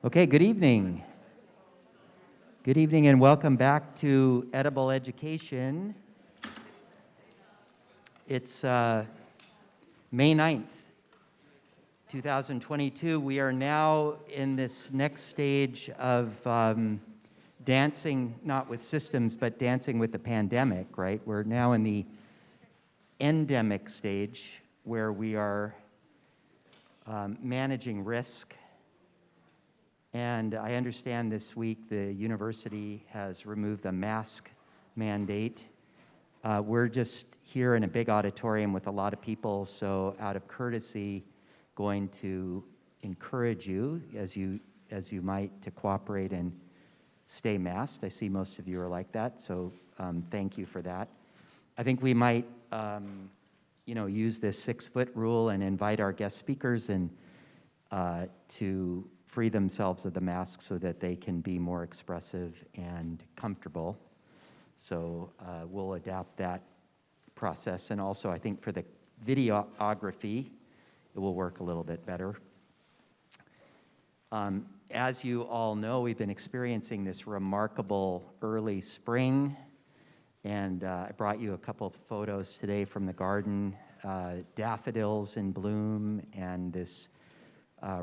Okay, good evening. Good evening and welcome back to Edible Education. It's May 9th, 2022. We are now in this next stage of dancing, not with systems, but dancing with the pandemic, right? We're now in the endemic stage where we are managing risk. And I understand this week the university has removed the mask mandate. We're just here in a big auditorium with a lot of people, so out of courtesy, going to encourage you, as you might, to cooperate and stay masked. I see most of you are like that, so thank you for that. I think we might, use this 6-foot rule and invite our guest speakers and to free themselves of the mask so that they can be more expressive and comfortable. So we'll adapt that process. And also, I think for the videography, it will work a little bit better. As you all know, we've been experiencing this remarkable early spring. And I brought you a couple of photos today from the garden, daffodils in bloom, and this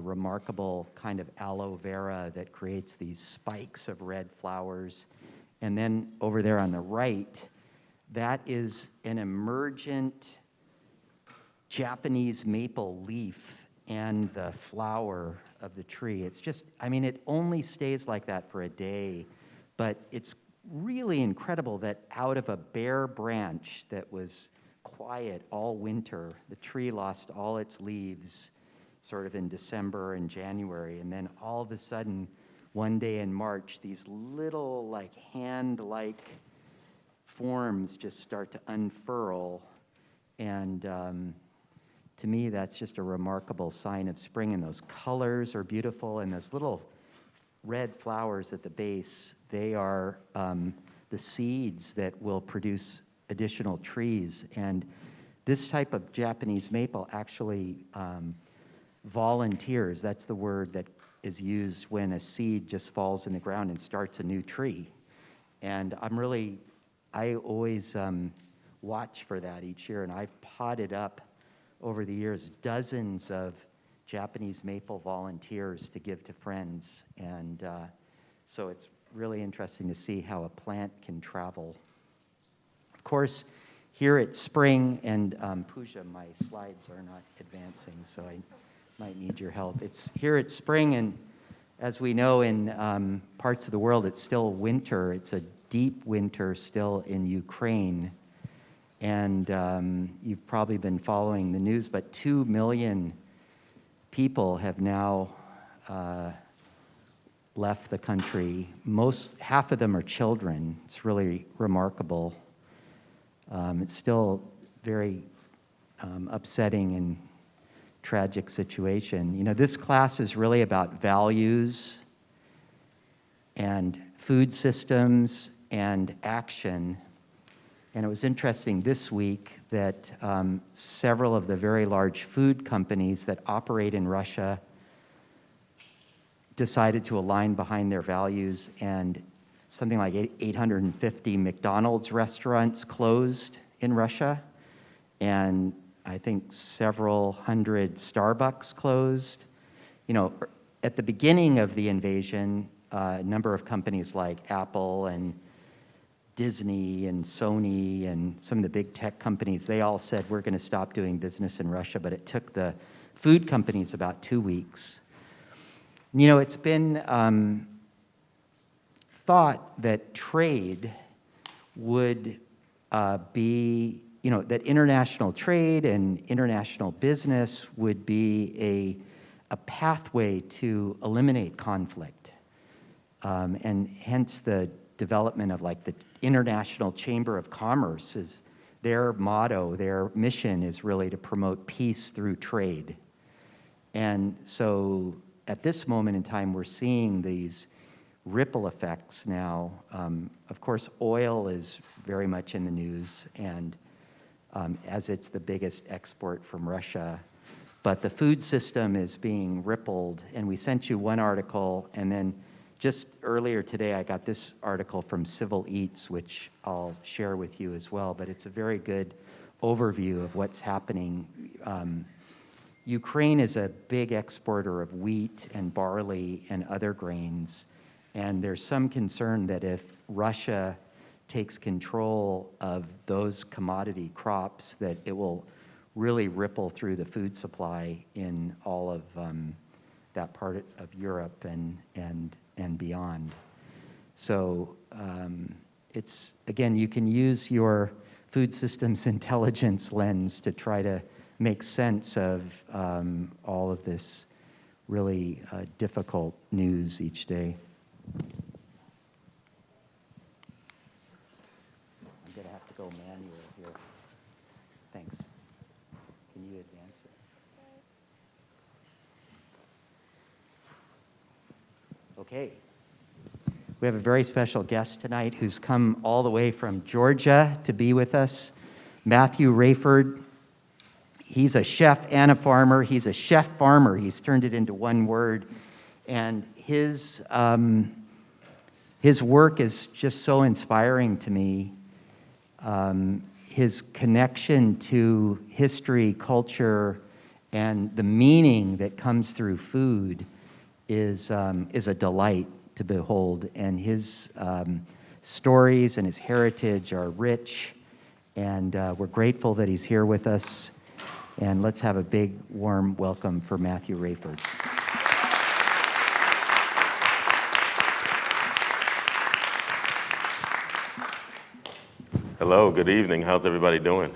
remarkable kind of aloe vera that creates these spikes of red flowers. And then over there on the right, that is an emergent Japanese maple leaf and the flower of the tree. It's just, it only stays like that for a day, but it's really incredible that out of a bare branch that was quiet all winter, the tree lost all its leaves sort of in December and January, and then all of a sudden, one day in March, these little hand-like forms just start to unfurl, and to me, that's just a remarkable sign of spring, and those colors are beautiful, and those little red flowers at the base, they are the seeds that will produce additional trees, and this type of Japanese maple actually volunteers. That's the word that is used when a seed just falls in the ground and starts a new tree. And I always watch for that each year, and I've potted up over the years dozens of Japanese maple volunteers to give to friends. And so it's really interesting to see how a plant can travel. Of course, here it's spring, and Pooja, my slides are not advancing, so I might need your help. It's here it's spring, and as we know, in parts of the world, it's still winter. It's a deep winter still in Ukraine, and you've probably been following the news, but 2 million people have now left the country. Half of them are children. It's really remarkable. It's still very upsetting and tragic situation. This class is really about values and food systems and action. And it was interesting this week that several of the very large food companies that operate in Russia decided to align behind their values, and something like 850 McDonald's restaurants closed in Russia, and I think several hundred Starbucks closed. At the beginning of the invasion, a number of companies like Apple and Disney and Sony and some of the big tech companies, they all said, we're going to stop doing business in Russia, but it took the food companies about 2 weeks. It's been thought that trade would be, that international trade and international business would be a pathway to eliminate conflict. And hence the development of the International Chamber of Commerce is their motto, their mission is really to promote peace through trade. And so at this moment in time, we're seeing these ripple effects now. Of course, oil is very much in the news, and as it's the biggest export from Russia, but the food system is being rippled. And we sent you one article, and then just earlier today, I got this article from Civil Eats, which I'll share with you as well, but it's a very good overview of what's happening. Ukraine is a big exporter of wheat and barley and other grains, and there's some concern that if Russia takes control of those commodity crops, that it will really ripple through the food supply in all of that part of Europe and beyond. So it's, again, you can use your food systems intelligence lens to try to make sense of all of this really difficult news each day. I'm going to have to go manual here. Thanks. Can you advance it? Okay. We have a very special guest tonight who's come all the way from Georgia to be with us, Matthew Raiford. He's a chef and a farmer. He's a chef farmer. He's turned it into one word. And his work is just so inspiring to me. His connection to history, culture, and the meaning that comes through food is a delight to behold. And his stories and his heritage are rich. And we're grateful that he's here with us. And let's have a big, warm welcome for Matthew Raiford. Hello, good evening. How's everybody doing?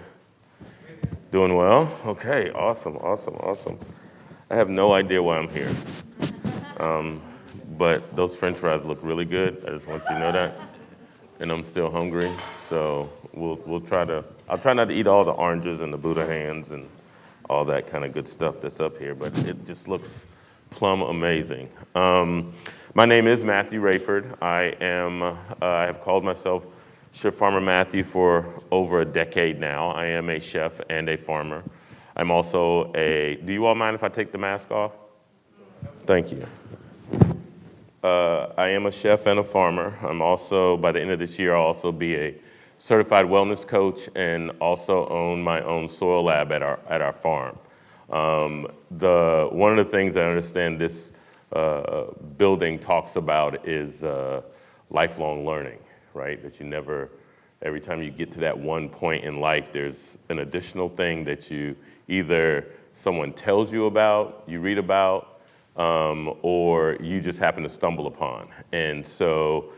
Doing well? Okay, awesome. I have no idea why I'm here. But those French fries look really good. I just want you to know that. And I'm still hungry, so I'll try not to eat all the oranges and the Buddha hands and all that kind of good stuff that's up here, but it just looks plumb amazing. My name is Matthew Raiford. I have called myself Chef Farmer Matthew for over a decade now. I am a chef and a farmer. I'm also do you all mind if I take the mask off? Thank you. I am a chef and a farmer. I'm also, by the end of this year, I'll also be a certified wellness coach and also own my own soil lab at our farm. One of the things I understand this building talks about is lifelong learning, right? That you never, every time you get to that one point in life, there's an additional thing that you either someone tells you about, you read about, or you just happen to stumble upon. And so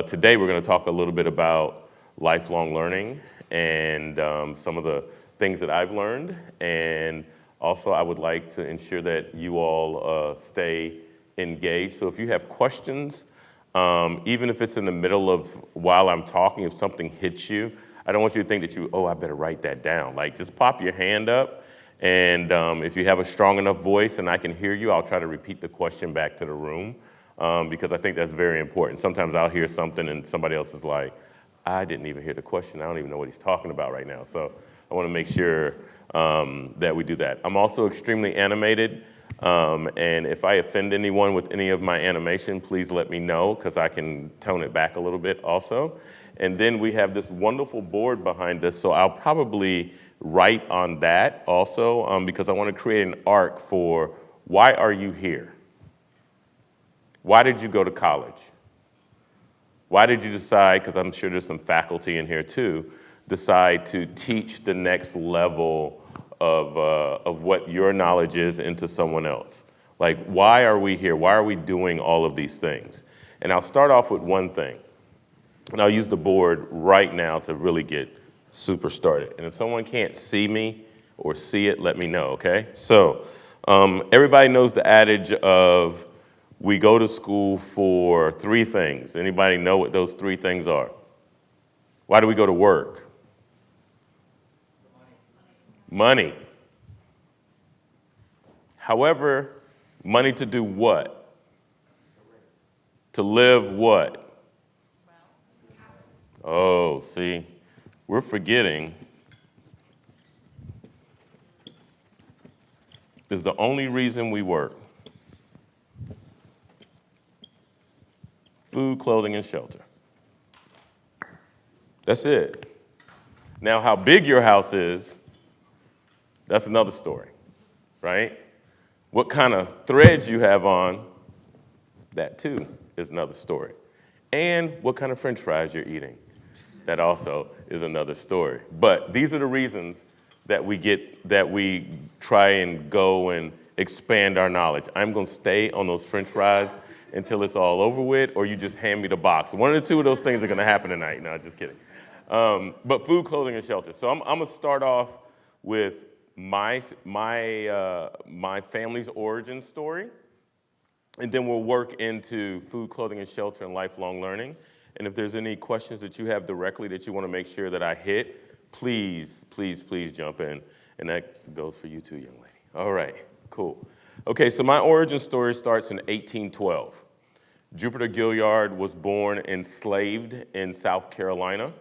today we're going to talk a little bit about lifelong learning and some of the things that I've learned. And also I would like to ensure that you all stay engaged. So if you have questions, even if it's in the middle of while I'm talking, if something hits you, I don't want you to think that I better write that down. Like, just pop your hand up, and if you have a strong enough voice and I can hear you, I'll try to repeat the question back to the room, because I think that's very important. Sometimes I'll hear something and somebody else is like, I didn't even hear the question. I don't even know what he's talking about right now. So I want to make sure that we do that. I'm also extremely animated. And if I offend anyone with any of my animation, please let me know, because I can tone it back a little bit also. And then we have this wonderful board behind us, so I'll probably write on that also, because I want to create an arc for why are you here? Why did you go to college? Why did you decide, because I'm sure there's some faculty in here too, decide to teach the next level of what your knowledge is into someone else? Like, why are we here? Why are we doing all of these things? And I'll start off with one thing. And I'll use the board right now to really get super started. And if someone can't see me or see it, let me know, okay? So everybody knows the adage of we go to school for 3 things. Anybody know what those 3 things are? Why do we go to work? Money. However, money to do what? To live what? Oh, see, we're forgetting is the only reason we work. Food, clothing, and shelter. That's it. Now, how big your house is, that's another story, right? What kind of threads you have on, that too is another story. And what kind of French fries you're eating, that also is another story. But these are the reasons that we try and go and expand our knowledge. I'm gonna stay on those French fries until it's all over with, or you just hand me the box. One of the two of those things are gonna happen tonight. No, just kidding. But food, clothing, and shelter. So I'm gonna start off with my family's origin story, and then we'll work into food, clothing, and shelter and lifelong learning. And if there's any questions that you have directly that you wanna make sure that I hit, please, please, please jump in. And that goes for you too, young lady. All right, cool. Okay, so my origin story starts in 1812. Jupiter Gilliard was born enslaved in South Carolina.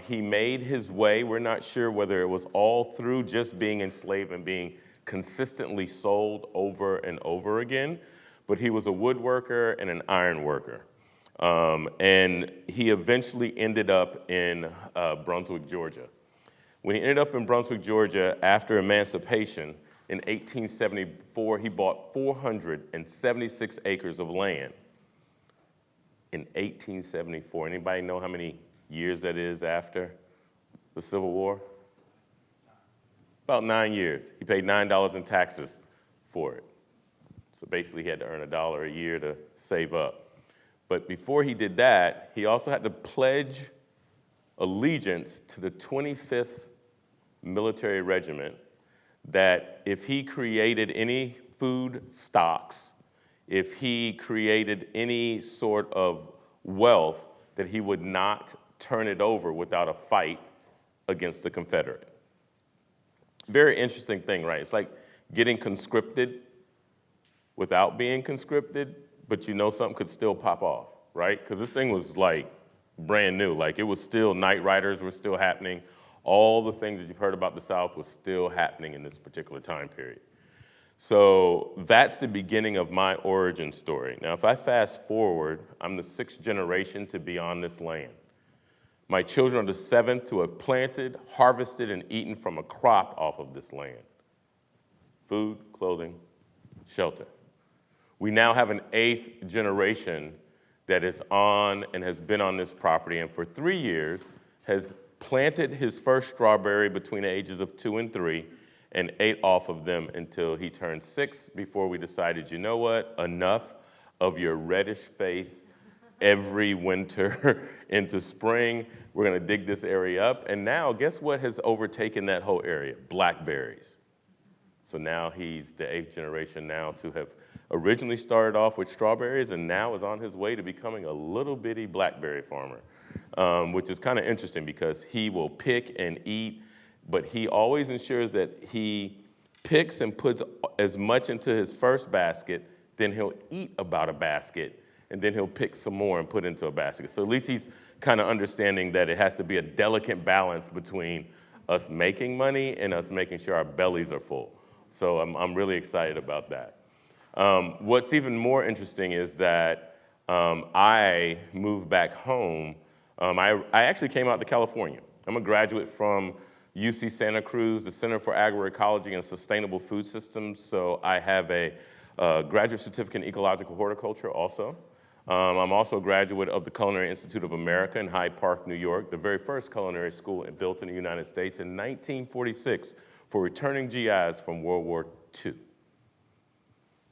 He made his way, we're not sure whether it was all through just being enslaved and being consistently sold over and over again, but he was a woodworker and an iron worker. And he eventually ended up in Brunswick, Georgia. When he ended up in Brunswick, Georgia, after emancipation in 1874, he bought 476 acres of land. In 1874, anybody know how many years that is after the Civil War? About 9 years. He paid $9 in taxes for it. So basically he had to earn $1 a year to save up. But before he did that, he also had to pledge allegiance to the 25th Military Regiment, that if he created any food stocks, if he created any sort of wealth, that he would not turn it over without a fight against the Confederate. Very interesting thing, right? It's like getting conscripted without being conscripted, but you know something could still pop off, right? Because this thing was like brand new. Like it was still, night riders were still happening. All the things that you've heard about the South was still happening in this particular time period. So that's the beginning of my origin story. Now, if I fast forward, I'm the 6th generation to be on this land. My children are the 7th to have planted, harvested, and eaten from a crop off of this land. Food, clothing, shelter. We now have an 8th generation that is on and has been on this property, and for 3 years has planted his first strawberry between the ages of 2 and 3, and ate off of them until he turned 6 before we decided, you know what, enough of your reddish face every winter into spring. We're gonna dig this area up. And now, guess what has overtaken that whole area? Blackberries. So now he's the 8th generation now to have originally started off with strawberries and now is on his way to becoming a little bitty blackberry farmer, which is kind of interesting because he will pick and eat, but he always ensures that he picks and puts as much into his first basket, then he'll eat about a basket, and then he'll pick some more and put into a basket. So at least he's kind of understanding that it has to be a delicate balance between us making money and us making sure our bellies are full. So I'm really excited about that. What's even more interesting is that I moved back home. I actually came out to California. I'm a graduate from UC Santa Cruz, the Center for Agroecology and Sustainable Food Systems. So I have a graduate certificate in ecological horticulture also. I'm also a graduate of the Culinary Institute of America in Hyde Park, New York, the very first culinary school built in the United States in 1946 for returning GIs from World War II.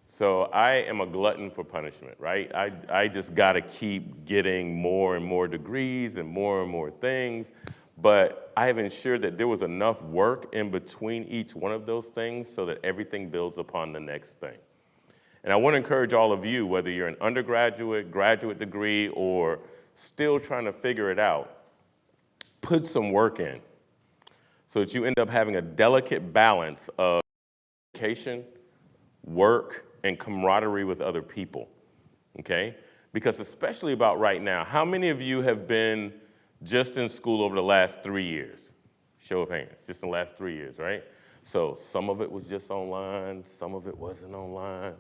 So I am a glutton for punishment, right? I just gotta keep getting more and more degrees and more things, but I have ensured that there was enough work in between each one of those things so that everything builds upon the next thing. And I want to encourage all of you, whether you're an undergraduate, graduate degree, or still trying to figure it out, put some work in so that you end up having a delicate balance of education, work, and camaraderie with other people, okay? Because especially about right now, how many of you have been just in school over the last 3 years? Show of hands, just in the last 3 years, right? So some of it was just online, some of it wasn't online,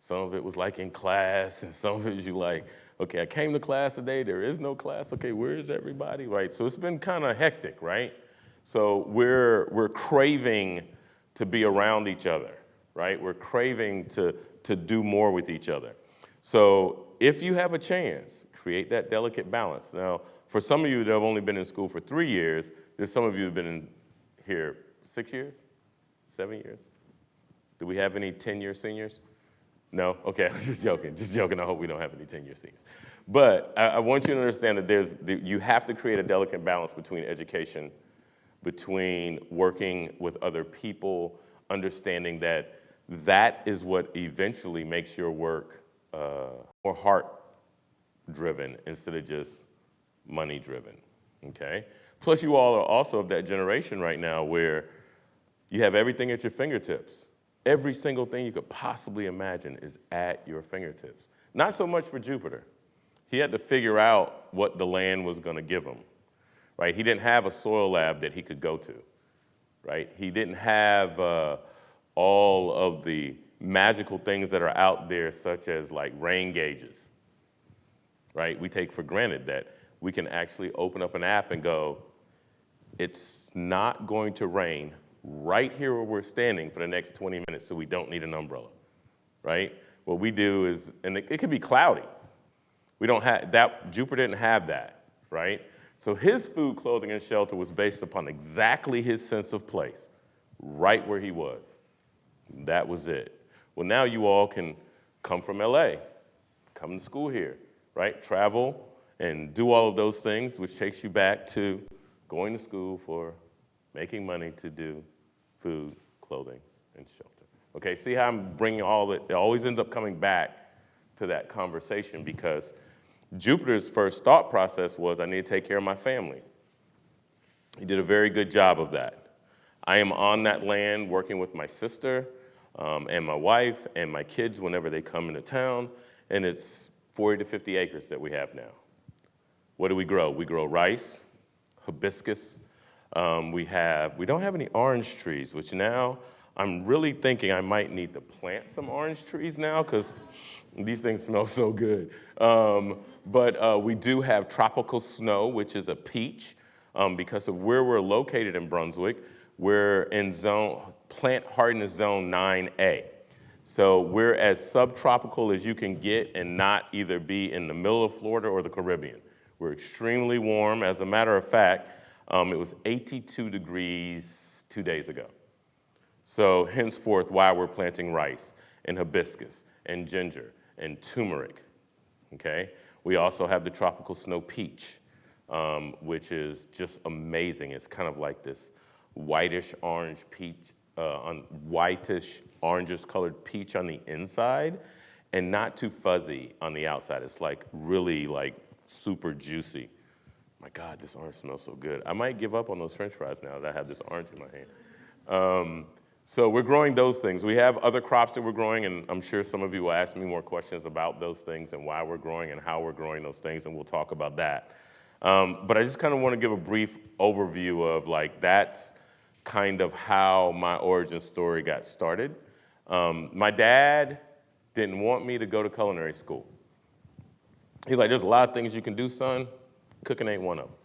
some of it was like in class, and some of it you like, okay, I came to class today, there is no class, okay, where is everybody, right? So it's been kind of hectic, right? So we're craving to be around each other, right? We're craving to do more with each other. So if you have a chance, create that delicate balance. Now, for some of you that have only been in school for 3 years, there's some of you who have been in here 6 years, 7 years. Do we have any 10-year seniors? No? Okay, I'm just joking, just joking. I hope we don't have any 10-year seniors. But I want you to understand that you have to create a delicate balance between education, between working with other people, understanding that that is what eventually makes your work more heart-driven instead of just money-driven, okay? Plus, you all are also of that generation right now where you have everything at your fingertips. Every single thing you could possibly imagine is at your fingertips. Not so much for Jupiter. He had to figure out what the land was going to give him, right? He didn't have a soil lab that he could go to, right? He didn't have all of the magical things that are out there, such as like rain gauges, right? We take for granted that we can actually open up an app and go, it's not going to rain right here where we're standing for the next 20 minutes, so we don't need an umbrella, right? What we do is, and it could be cloudy. We don't have that, Jupiter didn't have that, right? So his food, clothing, and shelter was based upon exactly his sense of place, right where he was. That was it. Well, now you all can come from LA, come to school here, right? Travel and do all of those things, which takes you back to going to school for making money to do food, clothing, and shelter. Okay, see how I'm bringing all it always ends up coming back to that conversation because Jupiter's first thought process was, I need to take care of my family. He did a very good job of that. I am on that land working with my sister and my wife and my kids whenever they come into town, and it's 40 to 50 acres that we have now. What do we grow? We grow rice, hibiscus. We don't have any orange trees, which now I'm really thinking I might need to plant some orange trees now because these things smell so good. But we do have tropical snow, which is a peach. Because of where we're located in Brunswick, we're in plant hardiness zone 9A. So we're as subtropical as you can get and not either be in the middle of Florida or the Caribbean. We're extremely warm. As a matter of fact, it was 82 degrees 2 days ago. So henceforth, why we're planting rice and hibiscus and ginger and turmeric, okay? We also have the tropical snow peach, which is just amazing. It's kind of like this whitish orange peach, whitish orangish colored peach on the inside and not too fuzzy on the outside. It's like really like super juicy. My God, this orange smells so good. I might give up on those French fries now that I have this orange in my hand. So we're growing those things. We have other crops that we're growing, and I'm sure some of you will ask me more questions about those things and why we're growing and how we're growing those things, and we'll talk about that. But I just kind of want to give a brief overview of like that's kind of how my origin story got started. My dad didn't want me to go to culinary school. He's like, there's a lot of things you can do, son. Cooking ain't one of them.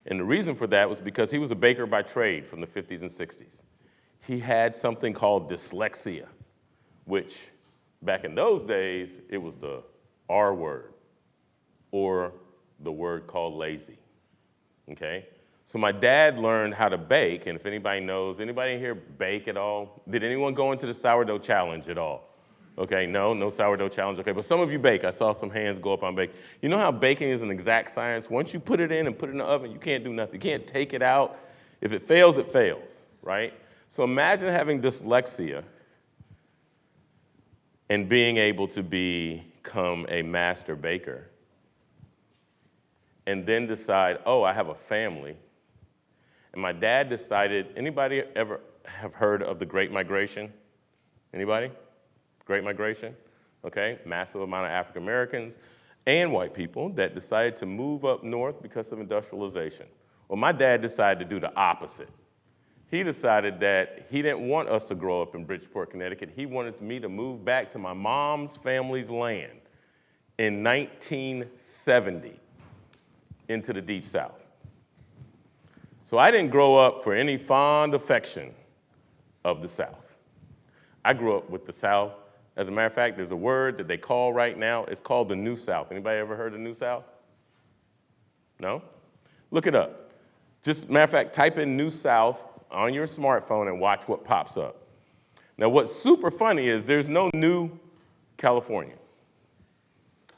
And the reason for that was because he was a baker by trade from the 50s and 60s. He had something called dyslexia, which back in those days, it was the R word or the word called lazy, okay? So my dad learned how to bake, and if anybody knows, anybody here bake at all? Did anyone go into the sourdough challenge at all? Okay, no sourdough challenge, okay, but some of you bake. I saw some hands go up on bake. You know how baking is an exact science? Once you put it in and put it in the oven, you can't do nothing. You can't take it out. If it fails, right? So imagine having dyslexia and being able to become a master baker and then decide, oh, I have a family. And my dad decided, anybody ever have heard of the Great Migration? Anybody? Great Migration, okay? Massive amount of African Americans and white people that decided to move up north because of industrialization. Well, my dad decided to do the opposite. he decided that he didn't want us to grow up in Bridgeport, Connecticut. He wanted me to move back to my mom's family's land in 1970 into the Deep South. So I didn't grow up for any fond affection of the South. I grew up with the South. As a matter of fact, there's a word that they call right now, it's called the New South. Anybody ever heard of New South? No? Look it up. Just, matter of fact, type in New South on your smartphone and watch what pops up. Now, what's super funny is there's no new California.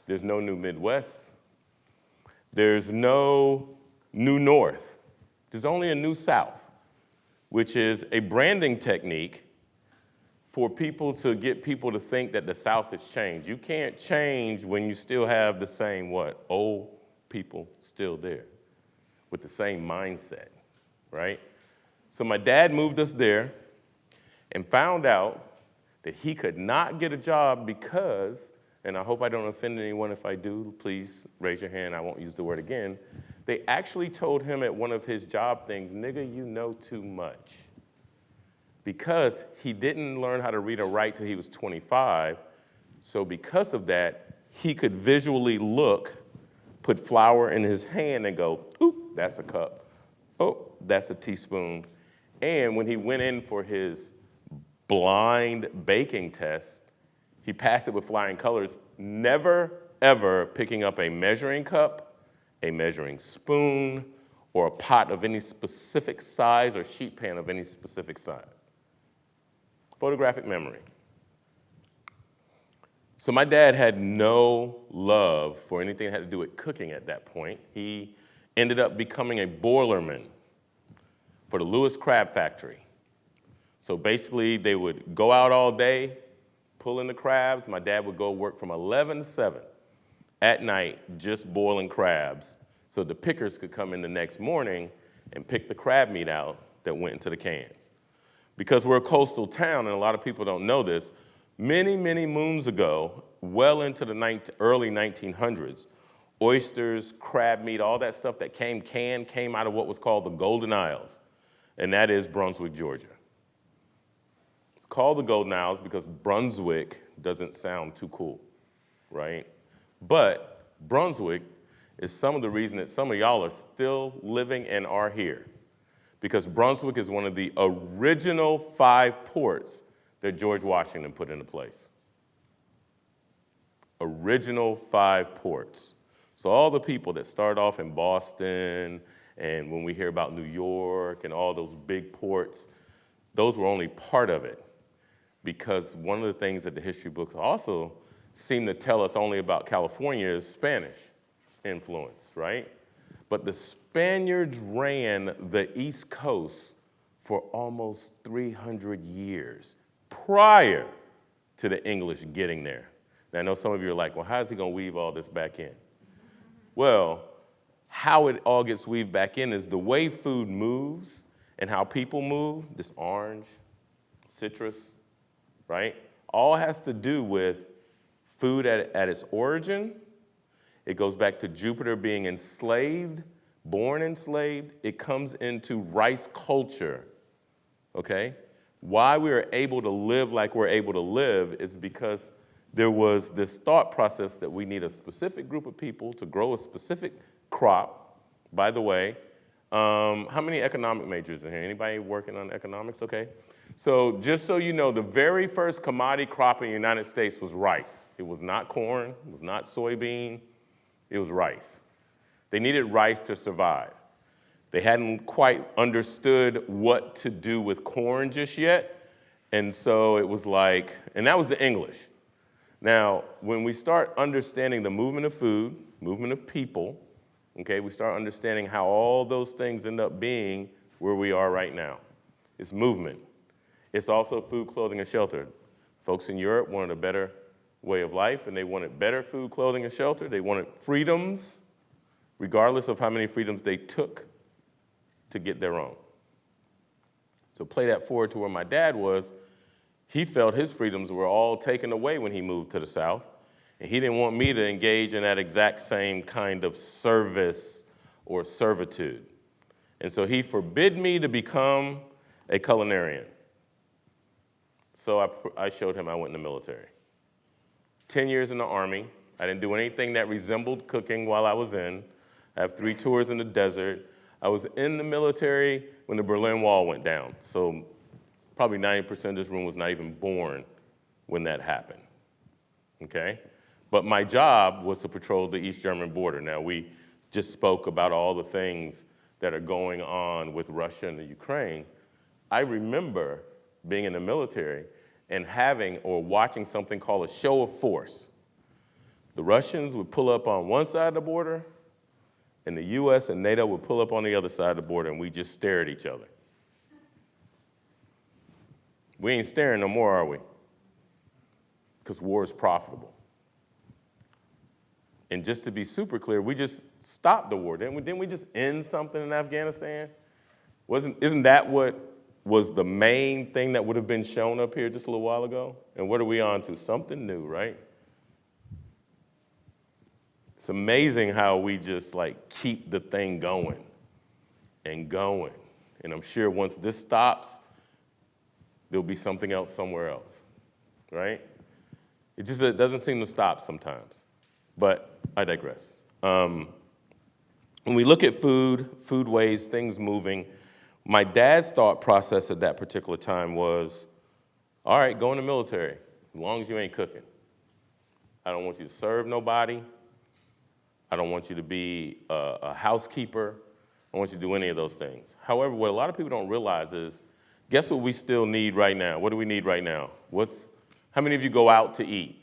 There's no new Midwest. There's no new North. There's only a New South, which is a branding technique for people to get people to think that the South has changed. You can't change when you still have the same what? Old people still there with the same mindset, right? So my dad moved us there and found out that he could not get a job because, and I hope I don't offend anyone if I do, please raise your hand, I won't use the word again. They actually told him at one of his job things, nigga, you know too much. Because he didn't learn how to read or write till he was 25, so because of that, he could visually look, put flour in his hand and go, oop, that's a cup. Oh, that's a teaspoon. And when he went in for his blind baking test, he passed it with flying colors, never, ever picking up a measuring cup, a measuring spoon, or a pot of any specific size or sheet pan of any specific size. Photographic memory. So my dad had no love for anything that had to do with cooking at that point. He ended up becoming a boilerman for the Lewis Crab Factory. So basically, they would go out all day, pull in the crabs. My dad would go work from 11 to 7 at night, just boiling crabs, so the pickers could come in the next morning and pick the crab meat out that went into the cans. Because we're a coastal town, and a lot of people don't know this, many, many moons ago, well into the early 1900s, oysters, crab meat, all that stuff that came out of what was called the Golden Isles, and that is Brunswick, Georgia. It's called the Golden Isles because Brunswick doesn't sound too cool, right? But Brunswick is some of the reason that some of y'all are still living and are here. Because Brunswick is one of the original 5 ports that George Washington put into place. Original 5 ports. So all the people that start off in Boston, and when we hear about New York and all those big ports, those were only part of it. Because one of the things that the history books also seem to tell us only about California is Spanish influence, right? But the Spaniards ran the East Coast for almost 300 years prior to the English getting there. Now, I know some of you are like, well, how is he going to weave all this back in? Well, how it all gets weaved back in is the way food moves and how people move, this orange, citrus, right? All has to do with food at its origin. It goes back to Jupiter being enslaved, born enslaved. It comes into rice culture, okay? Why we are able to live like we're able to live is because there was this thought process that we need a specific group of people to grow a specific crop. By the way, how many economic majors in here? Anybody working on economics? Okay. So just so you know, the very first commodity crop in the United States was rice. It was not corn, it was not soybean, it was rice. They needed rice to survive. They hadn't quite understood what to do with corn just yet, and so it was like, and that was the English. Now, when we start understanding the movement of food, movement of people, okay, we start understanding how all those things end up being where we are right now. It's movement. It's also food, clothing, and shelter. Folks in Europe wanted a better way of life, and they wanted better food, clothing, and shelter. They wanted freedoms, regardless of how many freedoms they took to get their own. So play that forward to where my dad was. He felt his freedoms were all taken away when he moved to the South, and he didn't want me to engage in that exact same kind of service or servitude. And so he forbid me to become a culinarian. So I showed him I went in the military. 10 years in the Army. I didn't do anything that resembled cooking while I was in. I have 3 tours in the desert. I was in the military when the Berlin Wall went down. So probably 90% of this room was not even born when that happened, okay? But my job was to patrol the East German border. Now, we just spoke about all the things that are going on with Russia and the Ukraine. I remember being in the military and having or watching something called a show of force. The Russians would pull up on one side of the border, and the US and NATO would pull up on the other side of the border, and we just stare at each other. We ain't staring no more, are we? Because war is profitable. And just to be super clear, we just stopped the war. Didn't we just end something in Afghanistan? Isn't that what was the main thing that would have been shown up here just a little while ago? And what are we on to? Something new, right? It's amazing how we just like keep the thing going and going. And I'm sure once this stops, there'll be something else somewhere else, right? It doesn't seem to stop sometimes, but I digress. When we look at food ways, things moving, my dad's thought process at that particular time was, all right, go in the military, as long as you ain't cooking. I don't want you to serve nobody. I don't want you to be a housekeeper. I don't want you to do any of those things. However, what a lot of people don't realize is, guess what we still need right now? What do we need right now? How many of you go out to eat?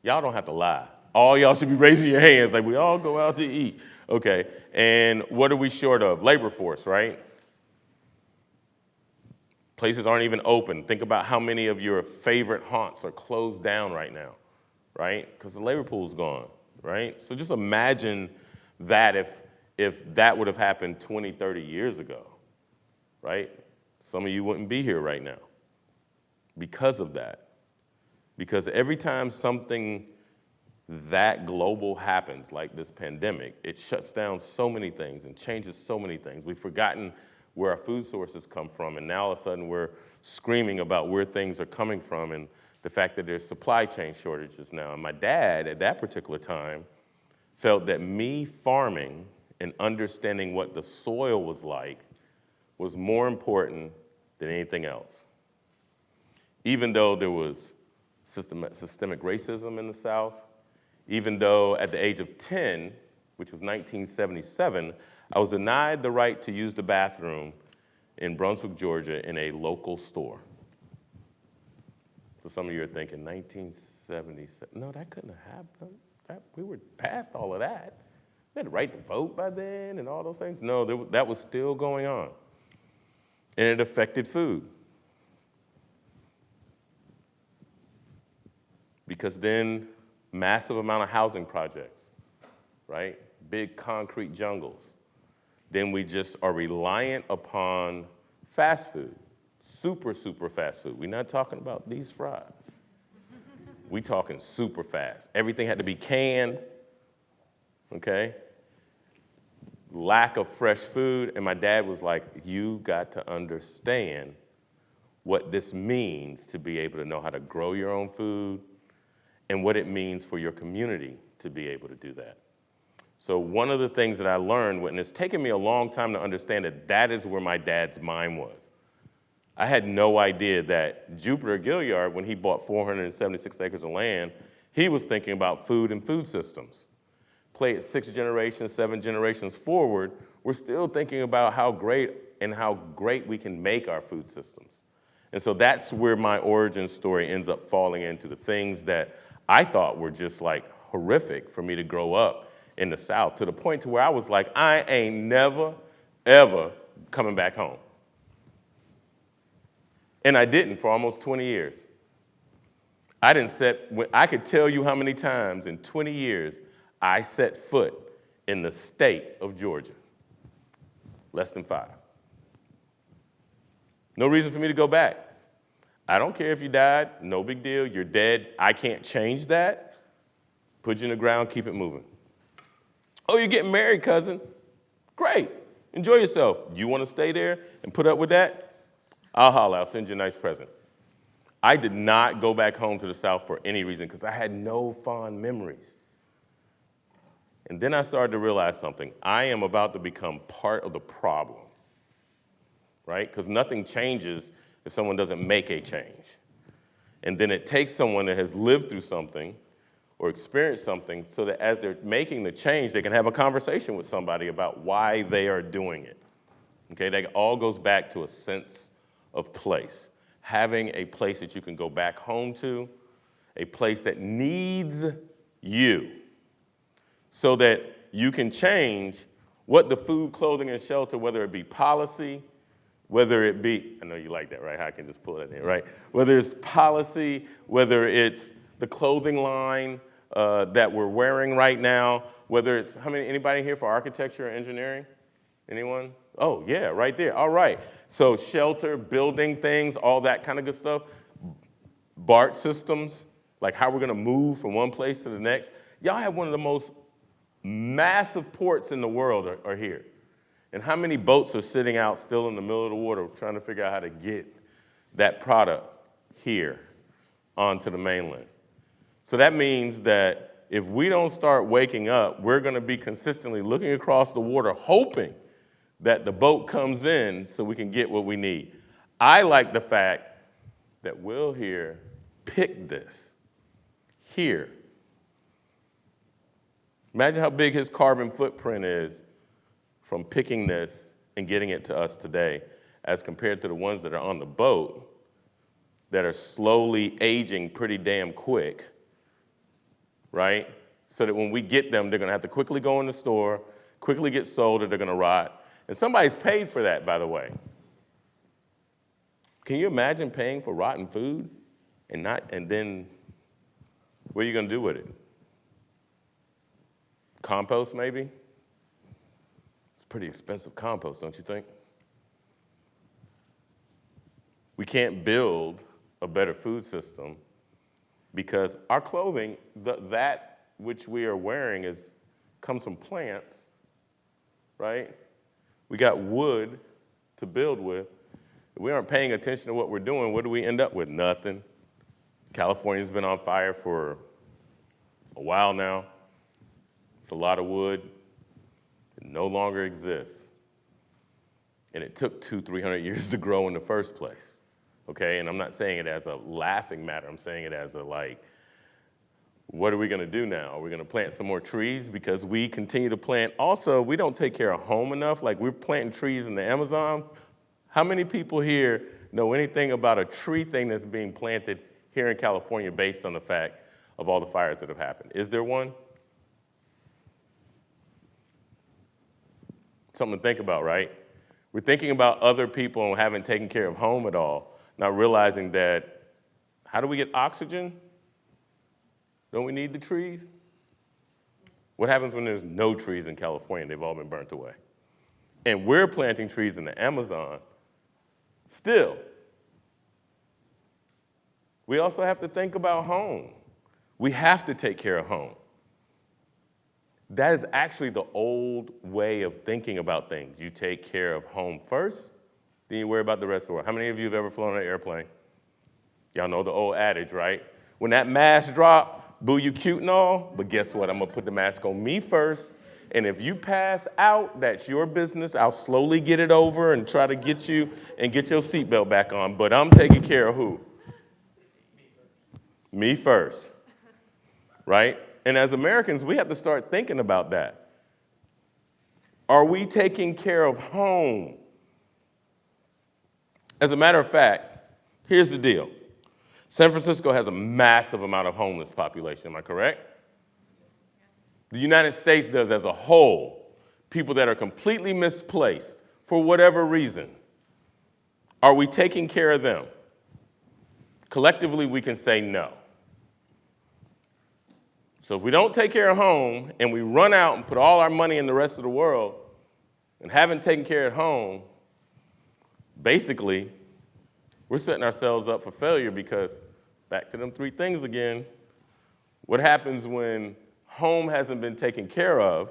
Y'all don't have to lie. All y'all should be raising your hands like we all go out to eat. Okay, and what are we short of? Labor force, right? Places aren't even open. Think about how many of your favorite haunts are closed down right now, right? Because the labor pool's gone, right? So just imagine that if that would have happened 20, 30 years ago, right? Some of you wouldn't be here right now because of that. Because every time something that global happens, like this pandemic, it shuts down so many things and changes so many things. We've forgotten where our food sources come from, and now all of a sudden we're screaming about where things are coming from and the fact that there's supply chain shortages now. And my dad, at that particular time, felt that me farming and understanding what the soil was like was more important than anything else. Even though there was systemic racism in the South, even though at the age of 10, which was 1977, I was denied the right to use the bathroom in Brunswick, Georgia, in a local store. So some of you are thinking, 1977, no, that couldn't have happened. We were past all of that. We had the right to vote by then and all those things. No, that was still going on. And it affected food. Because then massive amount of housing projects, right? Big concrete jungles. Then we just are reliant upon fast food, super, super fast food. We're not talking about these fries. We talking super fast. Everything had to be canned, okay? Lack of fresh food, and my dad was like, you got to understand what this means to be able to know how to grow your own food and what it means for your community to be able to do that. So one of the things that I learned, and it's taken me a long time to understand that is where my dad's mind was. I had no idea that Jupiter Gilliard, when he bought 476 acres of land, he was thinking about food and food systems. Play it 6 generations, 7 generations forward, we're still thinking about how great we can make our food systems. And so that's where my origin story ends up falling into the things that I thought were just like horrific for me to grow up in the South, to the point to where I was like, I ain't never, ever coming back home. And I didn't for almost 20 years. I could tell you how many times in 20 years I set foot in the state of Georgia. Less than 5. No reason for me to go back. I don't care if you died, no big deal, you're dead. I can't change that. Put you in the ground, keep it moving. Oh, you're getting married, cousin. Great. Enjoy yourself. You want to stay there and put up with that? I'll holler. I'll send you a nice present. I did not go back home to the South for any reason because I had no fond memories. And then I started to realize something. I am about to become part of the problem, right? Because nothing changes if someone doesn't make a change. And then it takes someone that has lived through something or experienced something so that as they're making the change, they can have a conversation with somebody about why they are doing it. Okay, that all goes back to a sense of place. Having a place that you can go back home to, a place that needs you, so that you can change what the food, clothing, and shelter, whether it be policy, whether it be, I know you like that, right? I can just pull that in, right? Whether it's policy, whether it's the clothing line that we're wearing right now, whether it's, anybody here for architecture or engineering? Anyone? Oh, yeah, right there. All right. So shelter, building things, all that kind of good stuff. BART systems, like how we're going to move from one place to the next. Y'all have one of the most massive ports in the world are here. And how many boats are sitting out still in the middle of the water trying to figure out how to get that product here onto the mainland? So that means that if we don't start waking up, we're going to be consistently looking across the water, hoping that the boat comes in so we can get what we need. I like the fact that Will here picked this here. Imagine how big his carbon footprint is from picking this and getting it to us today as compared to the ones that are on the boat that are slowly aging pretty damn quick, right? So that when we get them, they're going to have to quickly go in the store, quickly get sold, or they're going to rot. And somebody's paid for that, by the way. Can you imagine paying for rotten food and then what are you going to do with it? Compost, maybe? It's pretty expensive compost, don't you think? We can't build a better food system because our clothing, that which we are wearing comes from plants, right? We got wood to build with. If we aren't paying attention to what we're doing, what do we end up with? Nothing. California's been on fire for a while now. It's a lot of wood. It no longer exists. And it took 200-300 years to grow in the first place, okay? And I'm not saying it as a laughing matter. I'm saying it as what are we going to do now? Are we going to plant some more trees? Because we continue to plant. Also, we don't take care of home enough. Like, we're planting trees in the Amazon. How many people here know anything about a tree thing that's being planted here in California based on the fact of all the fires that have happened? Is there one? Something to think about, right? We're thinking about other people and haven't taken care of home at all, not realizing that, how do we get oxygen? Don't we need the trees? What happens when there's no trees in California? They've all been burnt away. And we're planting trees in the Amazon still. We also have to think about home. We have to take care of home. That is actually the old way of thinking about things. You take care of home first, then you worry about the rest of the world. How many of you have ever flown on an airplane? Y'all know the old adage, right? When that mask drop, boo, you cute and all, but guess what? I'm going to put the mask on me first, and if you pass out, that's your business. I'll slowly get it over and try to get you and get your seatbelt back on, but I'm taking care of who? Me first, right? And as Americans, we have to start thinking about that. Are we taking care of home? As a matter of fact, here's the deal. San Francisco has a massive amount of homeless population, am I correct? The United States does as a whole, people that are completely misplaced for whatever reason. Are we taking care of them? Collectively, we can say no. So if we don't take care of home and we run out and put all our money in the rest of the world and haven't taken care of home, basically, we're setting ourselves up for failure because, back to them three things again, what happens when home hasn't been taken care of,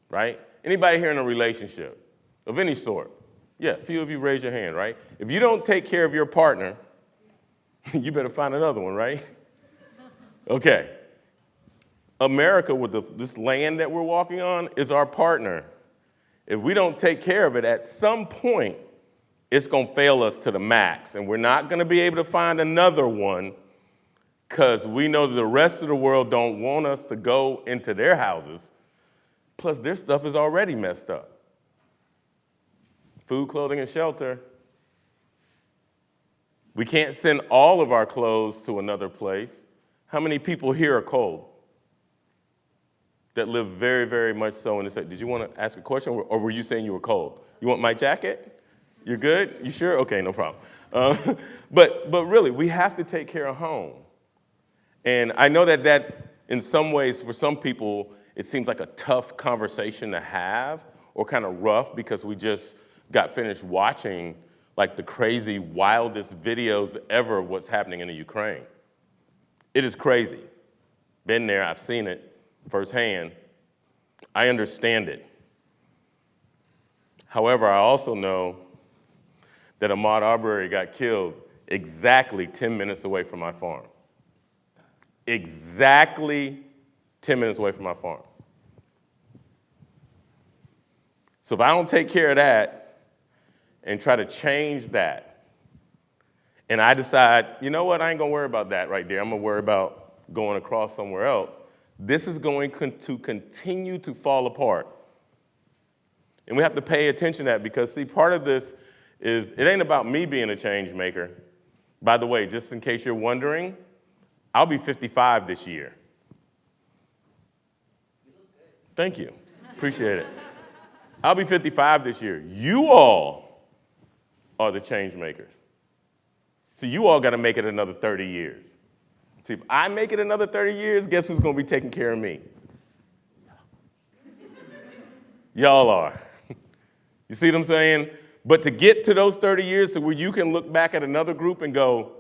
right? Anybody here in a relationship of any sort? Yeah, a few of you raise your hand, right? If you don't take care of your partner, you better find another one, right? Okay. America, with this land that we're walking on, is our partner. If we don't take care of it, at some point, it's going to fail us to the max, and we're not going to be able to find another one because we know that the rest of the world don't want us to go into their houses, plus their stuff is already messed up. Food, clothing, and shelter. We can't send all of our clothes to another place. How many people here are cold? That live very, very much so in the state. Did you want to ask a question, or were you saying you were cold? You want my jacket? You're good? You sure? Okay, no problem. But really, we have to take care of home. And I know that in some ways, for some people, it seems like a tough conversation to have, or kind of rough, because we just got finished watching like the crazy, wildest videos ever of what's happening in the Ukraine. It is crazy. Been there, I've seen it firsthand. I understand it. However, I also know that Ahmaud Arbery got killed exactly 10 minutes away from my farm. Exactly 10 minutes away from my farm. So if I don't take care of that and try to change that, and I decide, you know what, I ain't gonna worry about that right there. I'm gonna worry about going across somewhere else. This is going to continue to fall apart. And we have to pay attention to that because, see, part of this is, it ain't about me being a change maker. By the way, just in case you're wondering, I'll be 55 this year. Thank you. Appreciate it. I'll be 55 this year. You all are the change makers. So you all got to make it another 30 years. See, if I make it another 30 years, guess who's going to be taking care of me? Y'all are. You see what I'm saying? But to get to those 30 years to where you can look back at another group and go,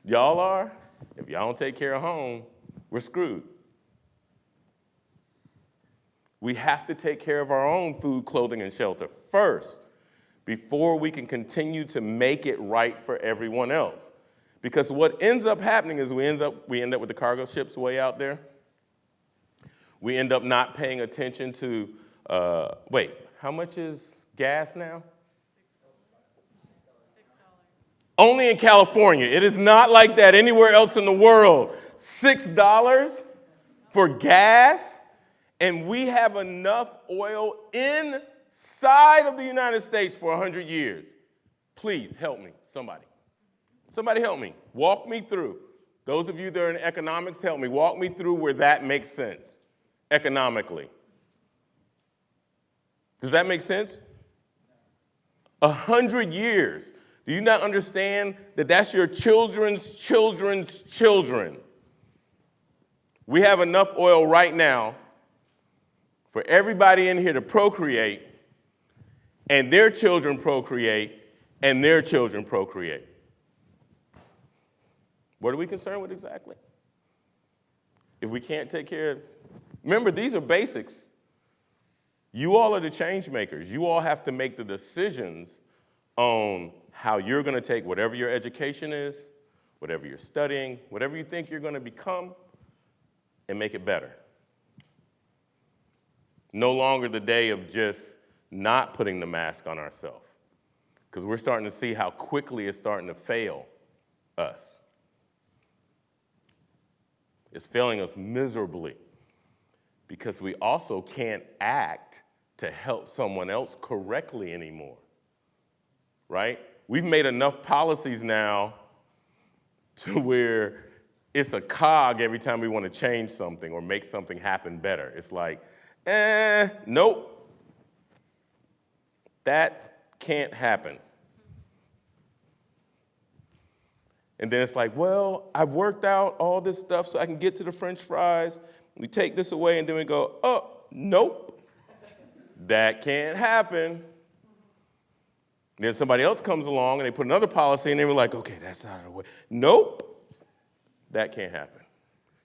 y'all are? If y'all don't take care of home, we're screwed. We have to take care of our own food, clothing, and shelter first before we can continue to make it right for everyone else. Because what ends up happening is we end up with the cargo ships way out there. We end up not paying attention to, how much is gas now? Only in California. It is not like that anywhere else in the world. $6 for gas, and we have enough oil inside of the United States for 100 years. Please help me, somebody. Somebody help me. Walk me through. Those of you that are in economics, help me. Walk me through where that makes sense economically. Does that make sense? 100 years. Do you not understand that that's your children's children's children? We have enough oil right now for everybody in here to procreate, and their children procreate, and their children procreate. What are we concerned with exactly? If we can't take care of, remember, these are basics. You all are the change makers. You all have to make the decisions on how you're going to take whatever your education is, whatever you're studying, whatever you think you're going to become, and make it better. No longer the day of just not putting the mask on ourselves, because we're starting to see how quickly it's starting to fail us. It's failing us miserably because we also can't act to help someone else correctly anymore, right? We've made enough policies now to where it's a cog every time we want to change something or make something happen better. It's like, nope, that can't happen. And then it's like, well, I've worked out all this stuff so I can get to the French fries. We take this away, and then we go, oh, nope, that can't happen. Then somebody else comes along, and they put another policy, and then we're like, okay, that's out of the way. Nope, that can't happen.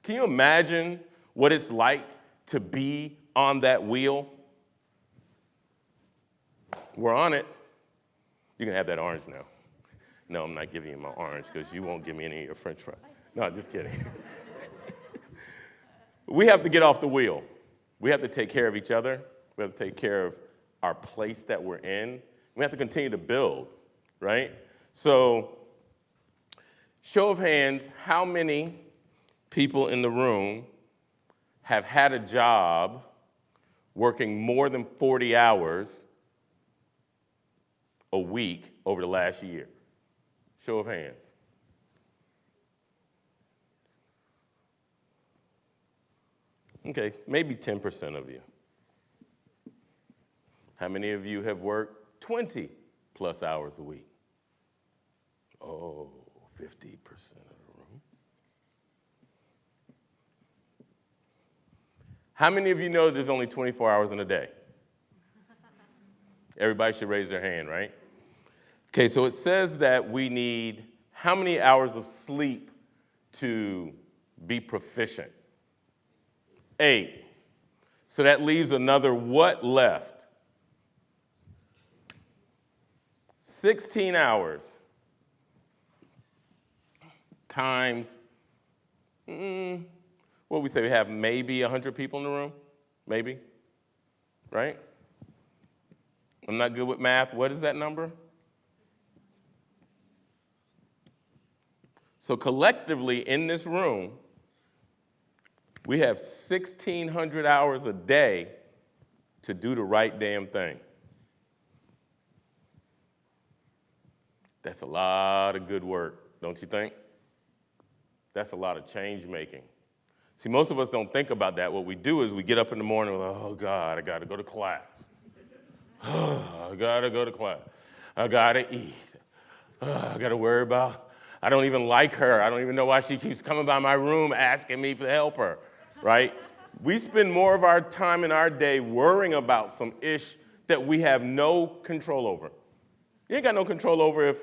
Can you imagine what it's like to be on that wheel? We're on it. You can have that orange now. No, I'm not giving you my orange because you won't give me any of your French fries. No, just kidding. We have to get off the wheel. We have to take care of each other. We have to take care of our place that we're in. We have to continue to build, right? So, show of hands, how many people in the room have had a job working more than 40 hours a week over the last year? Show of hands. Okay, maybe 10% of you. How many of you have worked 20 plus hours a week? Oh, 50% of the room. How many of you know there's only 24 hours in a day? Everybody should raise their hand, right? Okay, so it says that we need how many hours of sleep to be proficient? 8. So that leaves another what left? 16 hours times, what we say, we have maybe 100 people in the room? Maybe, right? I'm not good with math. What is that number? So collectively in this room, we have 1,600 hours a day to do the right damn thing. That's a lot of good work, don't you think? That's a lot of change making. See, most of us don't think about that. What we do is we get up in the morning and we're like, oh God, I gotta go to class. I gotta go to class. I gotta eat. I gotta worry about, I don't even like her. I don't even know why she keeps coming by my room asking me to help her, right? We spend more of our time in our day worrying about some ish that we have no control over. You ain't got no control over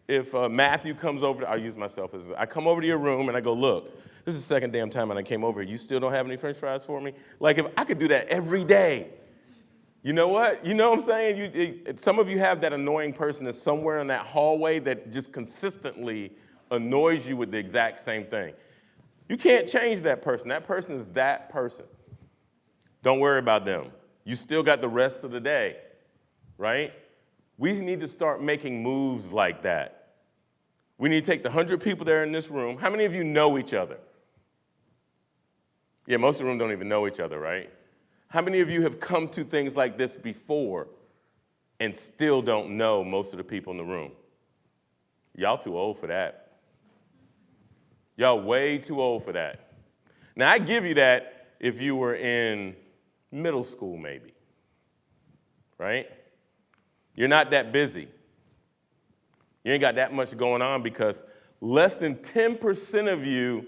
if Matthew comes over, I'll use myself as, I come over to your room and I go, look, this is the second damn time I came over here. You still don't have any French fries for me? Like if I could do that every day. You know what? You know what I'm saying? Some of you have that annoying person that's somewhere in that hallway that just consistently annoys you with the exact same thing. You can't change that person. That person is that person. Don't worry about them. You still got the rest of the day, right? We need to start making moves like that. We need to take the 100 people that are in this room. How many of you know each other? Yeah, most of the room don't even know each other, right? How many of you have come to things like this before and still don't know most of the people in the room? Y'all too old for that. Y'all way too old for that. Now, I give you that if you were in middle school, maybe, right? You're not that busy. You ain't got that much going on because less than 10% of you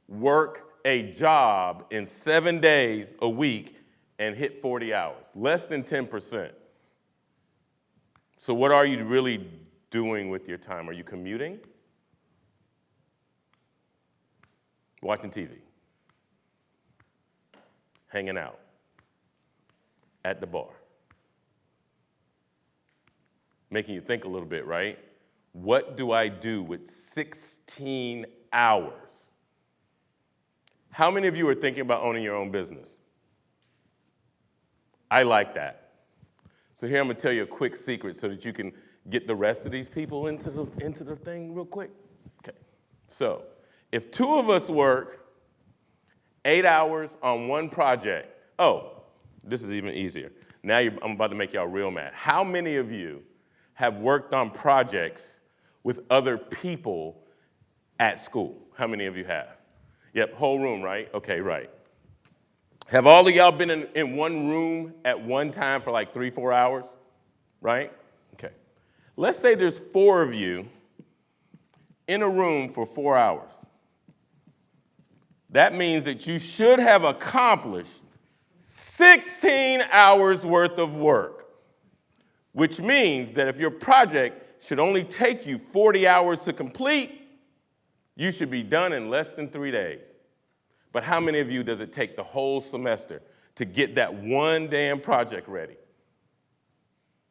work a job in 7 days a week and hit 40 hours. Less than 10%. So what are you really doing with your time? Are you commuting? Watching TV? Hanging out? At the bar? Making you think a little bit, right? What do I do with 16 hours? How many of you are thinking about owning your own business? I like that. So here I'm gonna tell you a quick secret so that you can get the rest of these people into the thing real quick. Okay, so if 2 of us work 8 hours on one project, oh, this is even easier. Now I'm about to make y'all real mad. How many of you have worked on projects with other people at school? How many of you have? Yep, whole room, right? Okay, right. Have all of y'all been in one room at one time for like 3-4 hours, right? Okay. Let's say there's 4 of you in a room for 4 hours. That means that you should have accomplished 16 hours worth of work, which means that if your project should only take you 40 hours to complete, you should be done in less than 3 days. But how many of you does it take the whole semester to get that one damn project ready?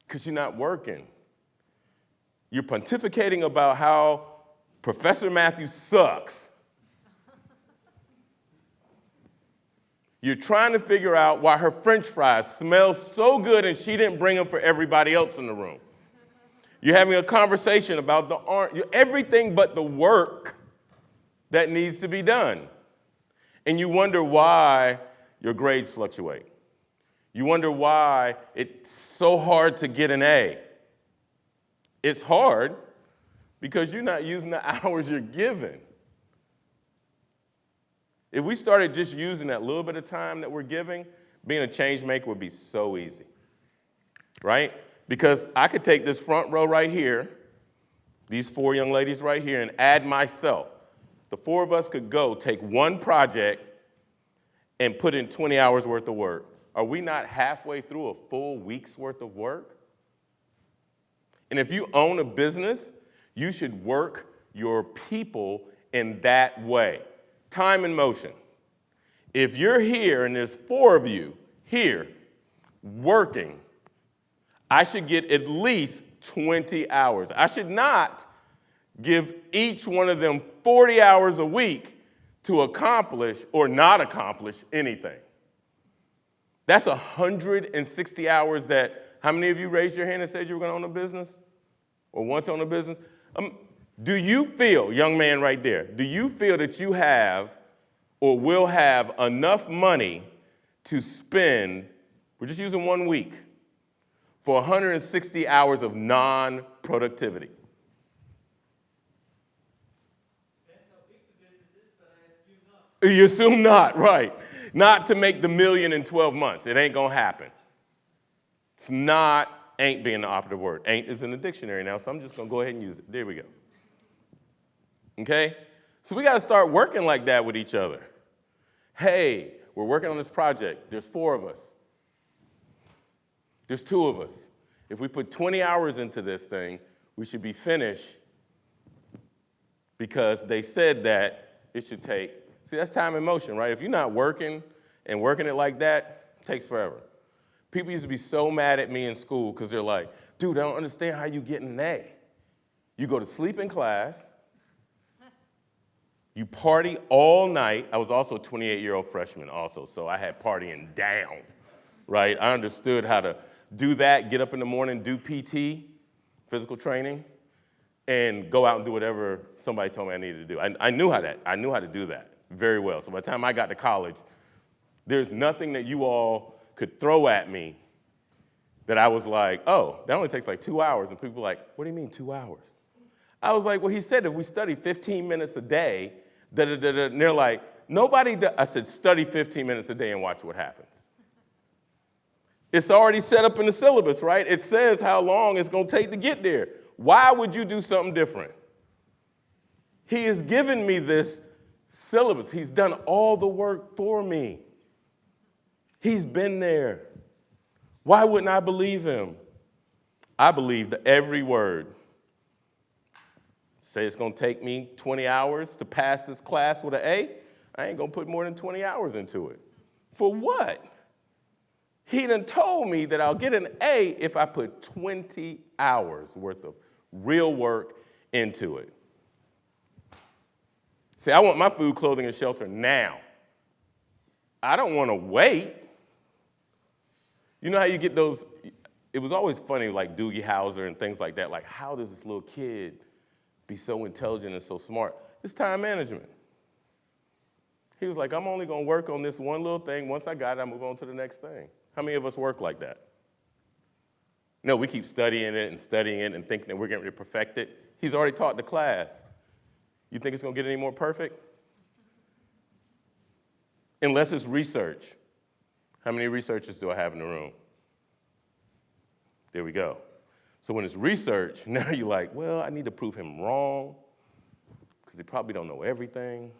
Because you're not working. You're pontificating about how Professor Matthews sucks. You're trying to figure out why her French fries smell so good and she didn't bring them for everybody else in the room. You're having a conversation about the art, everything but the work that needs to be done. And you wonder why your grades fluctuate. You wonder why it's so hard to get an A. It's hard because you're not using the hours you're given. If we started just using that little bit of time that we're giving, being a change maker would be so easy, right? Because I could take this front row right here, these 4 young ladies right here, and add myself. The 4 of us could go take one project and put in 20 hours worth of work. Are we not halfway through a full week's worth of work? And if you own a business, you should work your people in that way. Time and motion. If you're here and there's 4 of you here working, I should get at least 20 hours. I should not give each one of them 40 hours a week to accomplish or not accomplish anything. That's 160 hours that, how many of you raised your hand and said you were going to own a business or want to own a business? Do you feel, young man right there, do you feel that you have or will have enough money to spend, we're just using 1 week, for 160 hours of non-productivity? Depends how big the business is, but I assume not. You assume not, right. Not to make the million in 12 months. It ain't gonna happen. It's not, ain't being the operative word. Ain't is in the dictionary now, so I'm just gonna go ahead and use it. There we go. Okay? So we gotta start working like that with each other. Hey, we're working on this project. There's 4 of us. There's 2 of us. If we put 20 hours into this thing, we should be finished because they said that it should take, see, that's time and motion, right? If you're not working and working it like that, it takes forever. People used to be so mad at me in school because they're like, dude, I don't understand how you get an A. You go to sleep in class, you party all night. I was also a 28-year-old freshman also, so I had partying down, right? I understood how to do that, get up in the morning, do PT, physical training, and go out and do whatever somebody told me I needed to do. I knew how to do that very well. So by the time I got to college, there's nothing that you all could throw at me that I was like, oh, that only takes like 2 hours. And people were like, what do you mean 2 hours? I was like, well, he said if we study 15 minutes a day, da-da-da-da, and they're like, I said, study 15 minutes a day and watch what happens. It's already set up in the syllabus, right? It says how long it's going to take to get there. Why would you do something different? He has given me this syllabus. He's done all the work for me. He's been there. Why wouldn't I believe him? I believe every word. Say it's going to take me 20 hours to pass this class with an A. I ain't going to put more than 20 hours into it. For what? He done told me that I'll get an A if I put 20 hours worth of real work into it. See, I want my food, clothing, and shelter now. I don't want to wait. You know how you get those, it was always funny, like Doogie Howser and things like that. Like, how does this little kid be so intelligent and so smart? It's time management. He was like, I'm only going to work on this one little thing. Once I got it, I move on to the next thing. How many of us work like that? No, we keep studying it and thinking that we're going to perfect it. He's already taught the class. You think it's going to get any more perfect? Unless it's research. How many researchers do I have in the room? There we go. So when it's research, now you're like, well, I need to prove him wrong because he probably don't know everything.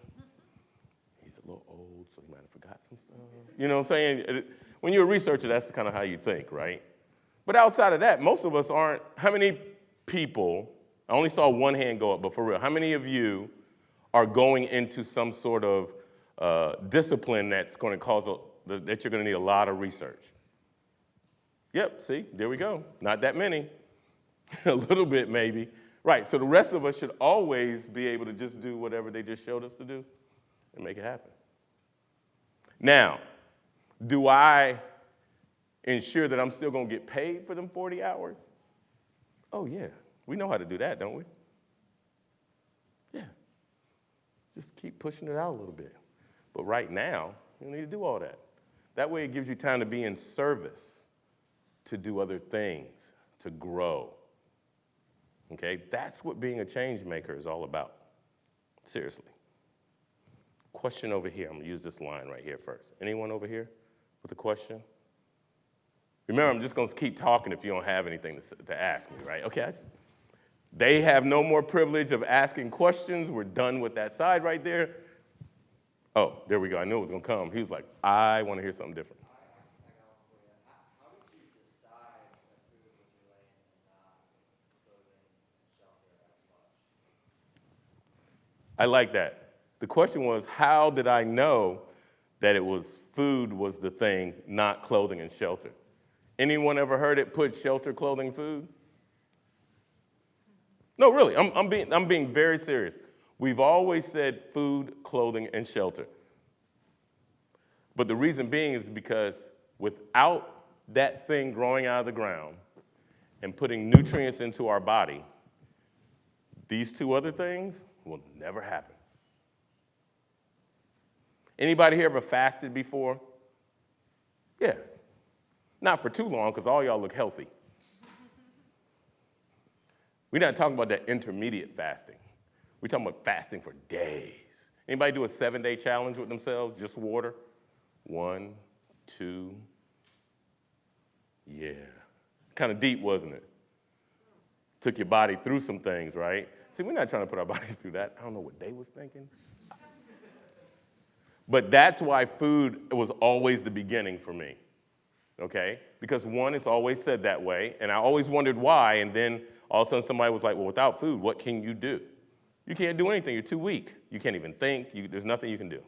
He's a little old, so he might have forgot some stuff. You know what I'm saying? When you're a researcher, that's kind of how you think, right? But outside of that, most of us aren't. How many people, I only saw one hand go up, but for real, how many of you are going into some sort of discipline that's going to cause that you're going to need a lot of research? Yep, see, there we go. Not that many. A little bit maybe. Right, so the rest of us should always be able to just do whatever they just showed us to do and make it happen. Now, do I ensure that I'm still going to get paid for them 40 hours? Oh, yeah. We know how to do that, don't we? Yeah. Just keep pushing it out a little bit. But right now, you don't need to do all that. That way it gives you time to be in service, to do other things, to grow. Okay? That's what being a change maker is all about. Seriously. Question over here. I'm going to use this line right here first. Anyone over here with a question? Remember, I'm just going to keep talking if you don't have anything to ask me, right? Okay. They have no more privilege of asking questions. We're done with that side right there. Oh, there we go. I knew it was going to come. He was like, I want to hear something different. How did you decide that food was related and not clothing and shelter as much? I like that. The question was, how did I know that it was food was the thing, not clothing and shelter? Anyone ever heard it put shelter, clothing, food? No, really, I'm being very serious. We've always said food, clothing, and shelter. But the reason being is because without that thing growing out of the ground and putting nutrients into our body, these two other things will never happen. Anybody here ever fasted before? Yeah. Not for too long, because all y'all look healthy. We're not talking about that intermediate fasting. We're talking about fasting for days. Anybody do a 7-day challenge with themselves, just water? 1, 2, yeah. Kind of deep, wasn't it? Took your body through some things, right? See, we're not trying to put our bodies through that. I don't know what they was thinking. But that's why food was always the beginning for me, okay? Because one, it's always said that way, and I always wondered why, and then all of a sudden somebody was like, well, without food, what can you do? You can't do anything. You're too weak. You can't even think. There's nothing you can do.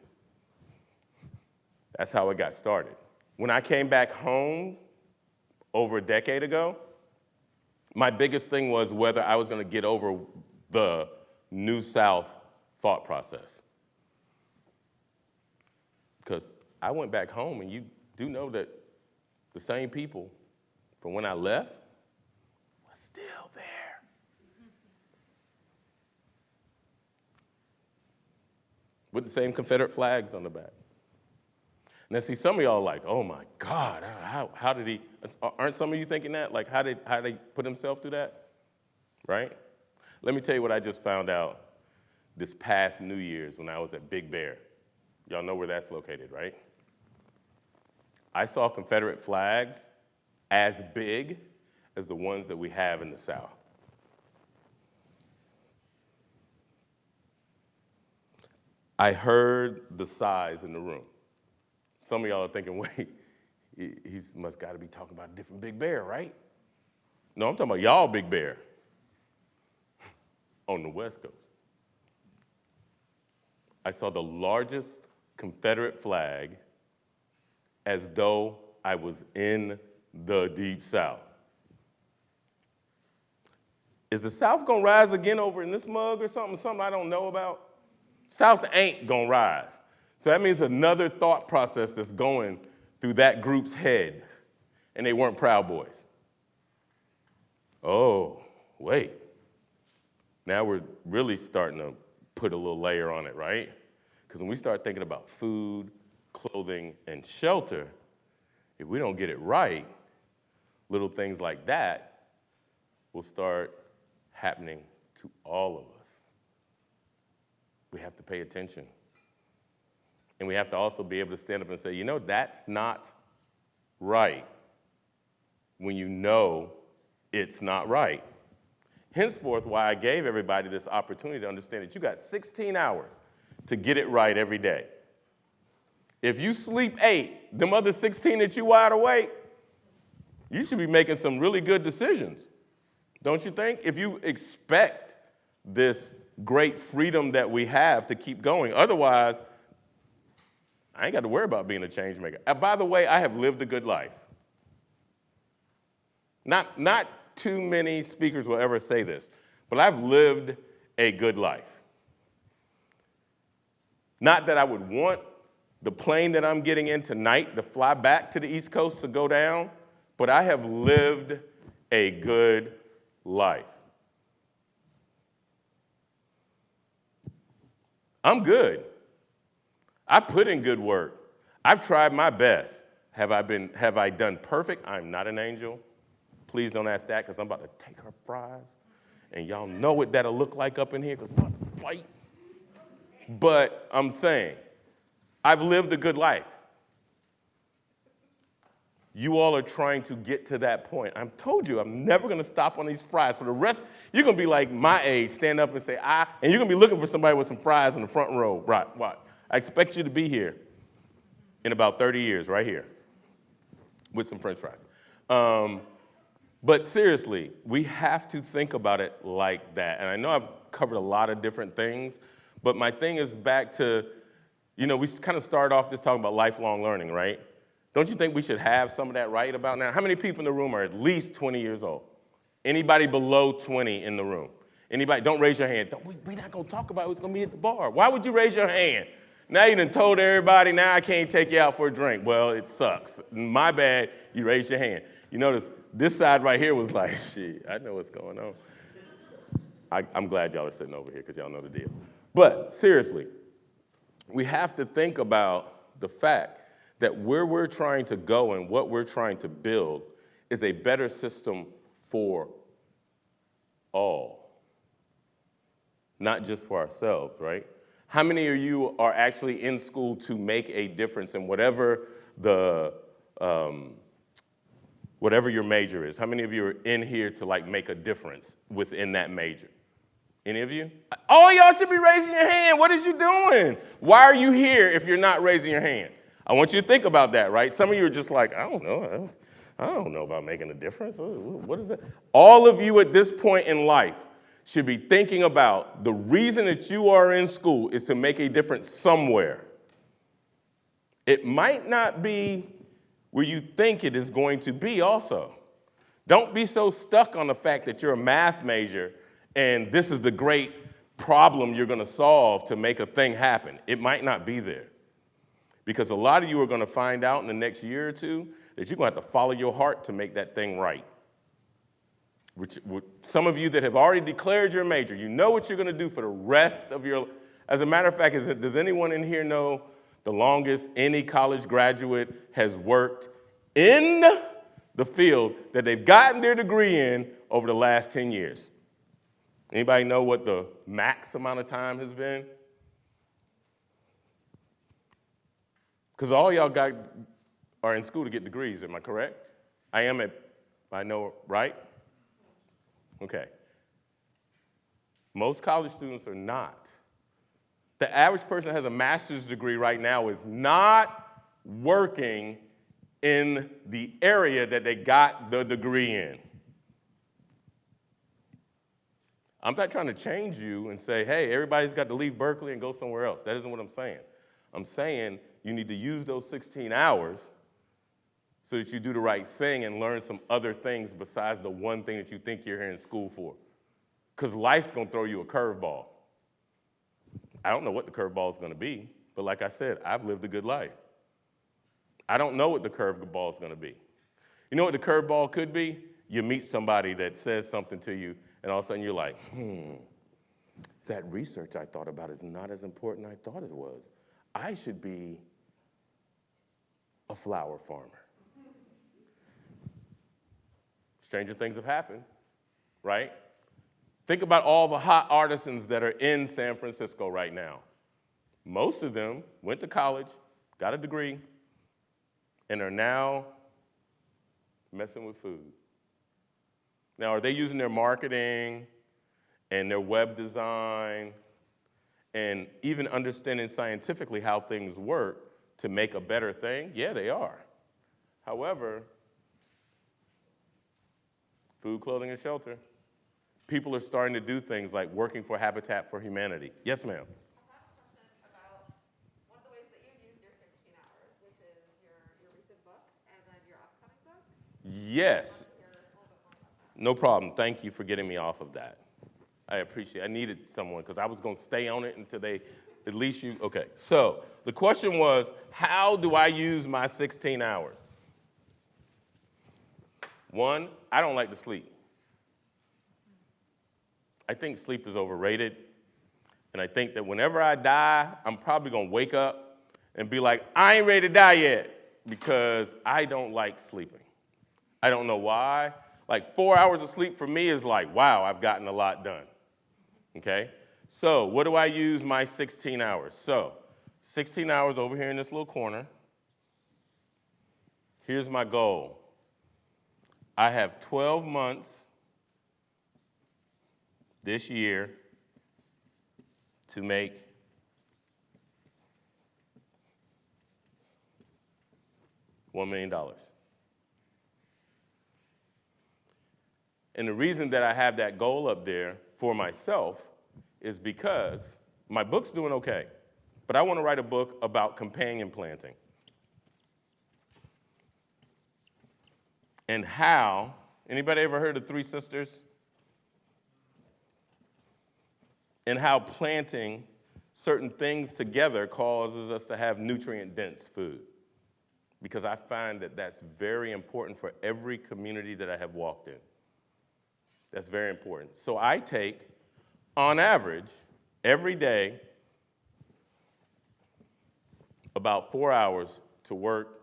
That's how it got started. When I came back home over a decade ago, my biggest thing was whether I was going to get over the New South thought process. Because I went back home, and you do know that the same people from when I left were still there. With the same Confederate flags on the back. Now, see, some of y'all are like, oh my God, how did he, aren't some of you thinking that? Like, how did he put himself through that? Right? Let me tell you what I just found out this past New Year's when I was at Big Bear. Y'all know where that's located, right? I saw Confederate flags as big as the ones that we have in the South. I heard the size in the room. Some of y'all are thinking, wait, he must got to be talking about a different Big Bear, right? No, I'm talking about y'all Big Bear on the West Coast. I saw the largest Confederate flag as though I was in the Deep South. Is the South going to rise again over in this mug or something I don't know about? South ain't going to rise. So that means another thought process that's going through that group's head, and they weren't Proud Boys. Oh, wait. Now we're really starting to put a little layer on it, right? Because when we start thinking about food, clothing, and shelter, if we don't get it right, little things like that will start happening to all of us. We have to pay attention. And we have to also be able to stand up and say, you know, that's not right when you know it's not right. Henceforth, why I gave everybody this opportunity to understand that you got 16 hours to get it right every day. If you sleep 8, them other 16 that you wide awake, you should be making some really good decisions, don't you think? If you expect this great freedom that we have to keep going. Otherwise, I ain't got to worry about being a change maker. By the way, I have lived a good life. Not too many speakers will ever say this, but I've lived a good life. Not that I would want the plane that I'm getting in tonight to fly back to the East Coast to go down, but I have lived a good life. I'm good. I put in good work. I've tried my best. Have I done perfect? I'm not an angel. Please don't ask that, because I'm about to take her fries. And y'all know what that'll look like up in here, because I'm about to fight. But I'm saying, I've lived a good life. You all are trying to get to that point. I told you, I'm never going to stop on these fries. For the rest, you're going to be like my age, stand up and say, and you're going to be looking for somebody with some fries in the front row. Right, what? I expect you to be here in about 30 years, right here, with some French fries. But seriously, we have to think about it like that. And I know I've covered a lot of different things, but my thing is back to, we kind of started off just talking about lifelong learning, right? Don't you think we should have some of that right about now? How many people in the room are at least 20 years old? Anybody below 20 in the room? Anybody? Don't raise your hand. We're not going to talk about who's going to be at the bar. Why would you raise your hand? Now you done told everybody, now I can't take you out for a drink. Well, it sucks. My bad, you raised your hand. You notice this side right here was like, shit, I know what's going on. I'm glad y'all are sitting over here because y'all know the deal. But seriously, we have to think about the fact that where we're trying to go and what we're trying to build is a better system for all, not just for ourselves, right? How many of you are actually in school to make a difference in whatever whatever your major is? How many of you are in here to make a difference within that major? Any of you? All y'all should be raising your hand. What is you doing? Why are you here if you're not raising your hand? I want you to think about that, right? Some of you are just like, I don't know about making a difference. What is that? All of you at this point in life should be thinking about the reason that you are in school is to make a difference somewhere. It might not be where you think it is going to be also. Don't be so stuck on the fact that you're a math major and this is the great problem you're going to solve to make a thing happen. It might not be there. Because a lot of you are going to find out in the next year or two that you're going to have to follow your heart to make that thing right. Some of you that have already declared your major, you know what you're going to do for the rest of your life. As a matter of fact, does anyone in here know the longest any college graduate has worked in the field that they've gotten their degree in over the last 10 years? Anybody know what the max amount of time has been? Because all y'all are in school to get degrees, am I correct? I know, right? Okay. Most college students are not. The average person that has a master's degree right now is not working in the area that they got the degree in. I'm not trying to change you and say, hey, everybody's got to leave Berkeley and go somewhere else. That isn't what I'm saying. I'm saying you need to use those 16 hours so that you do the right thing and learn some other things besides the one thing that you think you're here in school for. Because life's going to throw you a curveball. I don't know what the curveball is going to be, but like I said, I've lived a good life. I don't know what the curveball is going to be. You know what the curveball could be? You meet somebody that says something to you, and all of a sudden you're like, that research I thought about is not as important as I thought it was. I should be a flower farmer. Stranger things have happened, right? Think about all the hot artisans that are in San Francisco right now. Most of them went to college, got a degree, and are now messing with food. Now, are they using their marketing and their web design and even understanding scientifically how things work to make a better thing? Yeah, they are. However, food, clothing, and shelter. People are starting to do things like working for Habitat for Humanity. Yes, ma'am. I have a question about one of the ways that you use your 16 hours, which is your recent book and then your upcoming book. Yes. I want to hear a little bit No problem. Thank you for getting me off of that. I appreciate it. I needed someone because I was going to stay on it until they, at least you, okay. So the question was, how do I use my 16 hours? One, I don't like to sleep. I think sleep is overrated. And I think that whenever I die, I'm probably going to wake up and be like, I ain't ready to die yet, because I don't like sleeping. I don't know why. Like 4 hours of sleep for me is like, wow, I've gotten a lot done. Okay? So what do I use my 16 hours? So 16 hours over here in this little corner. Here's my goal. I have 12 months this year to make $1 million. And the reason that I have that goal up there for myself is because my book's doing okay, but I want to write a book about companion planting and how, anybody ever heard of Three Sisters? And how planting certain things together causes us to have nutrient-dense food. Because I find that that's very important for every community that I have walked in. That's very important. So I take, on average, every day, about 4 hours to work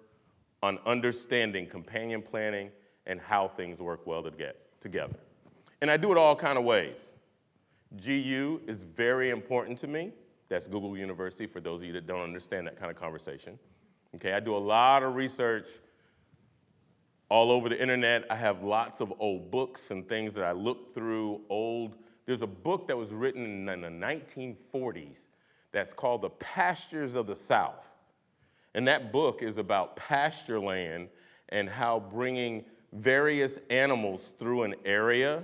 on understanding companion planting and how things work well together. And I do it all kind of ways. GU is very important to me. That's Google University for those of you that don't understand that kind of conversation. Okay, I do a lot of research all over the internet. I have lots of old books and things that I look through, there's a book that was written in the 1940s that's called The Pastures of the South. And that book is about pasture land and how bringing various animals through an area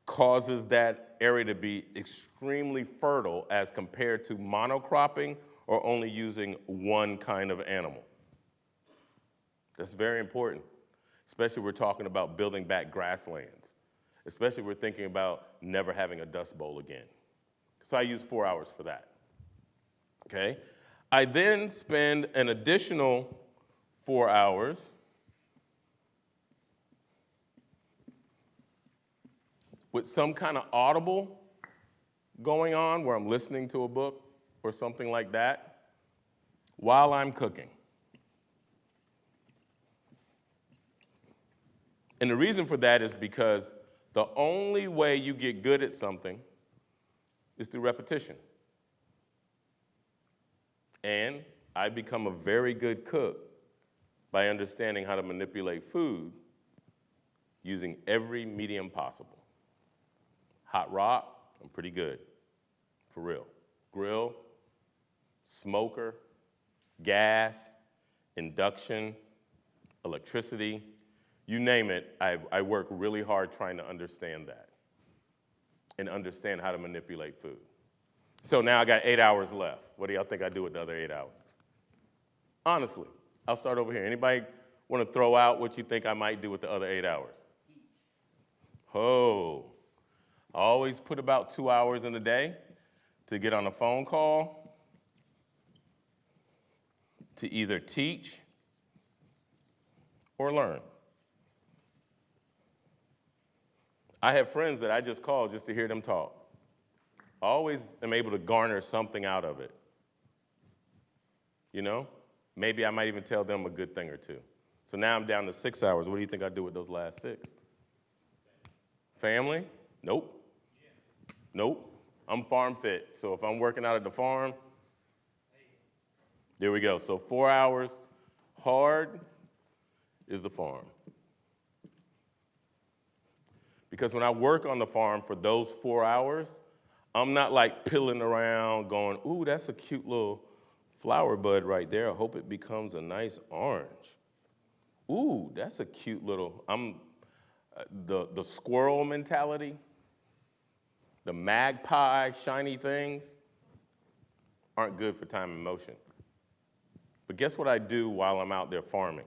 causes that area to be extremely fertile as compared to monocropping or only using one kind of animal. That's very important, especially if we're talking about building back grasslands, especially if we're thinking about never having a dust bowl again. So I use 4 hours for that, okay? I then spend an additional 4 hours with some kind of audible going on where I'm listening to a book or something like that while I'm cooking. And the reason for that is because the only way you get good at something is through repetition. And I become a very good cook by understanding how to manipulate food using every medium possible. Hot rock, I'm pretty good, for real. Grill, smoker, gas, induction, electricity, you name it, I work really hard trying to understand that and understand how to manipulate food. So now I got 8 hours left. What do y'all think I do with the other 8 hours? Honestly, I'll start over here. Anybody want to throw out what you think I might do with the other 8 hours? Oh. I always put about 2 hours in a day to get on a phone call, to either teach or learn. I have friends that I just call just to hear them talk. I always am able to garner something out of it. You know? Maybe I might even tell them a good thing or two. So now I'm down to 6 hours. What do you think I do with those last 6? Family? Nope. Nope. I'm farm fit. So if I'm working out at the farm, there we go. So 4 hours hard is the farm. Because when I work on the farm for those 4 hours, I'm not like pilling around going, ooh, that's a cute little flower bud right there. I hope it becomes a nice orange. Ooh, that's a cute little, the squirrel mentality, the magpie shiny things aren't good for time and motion. But guess what I do while I'm out there farming?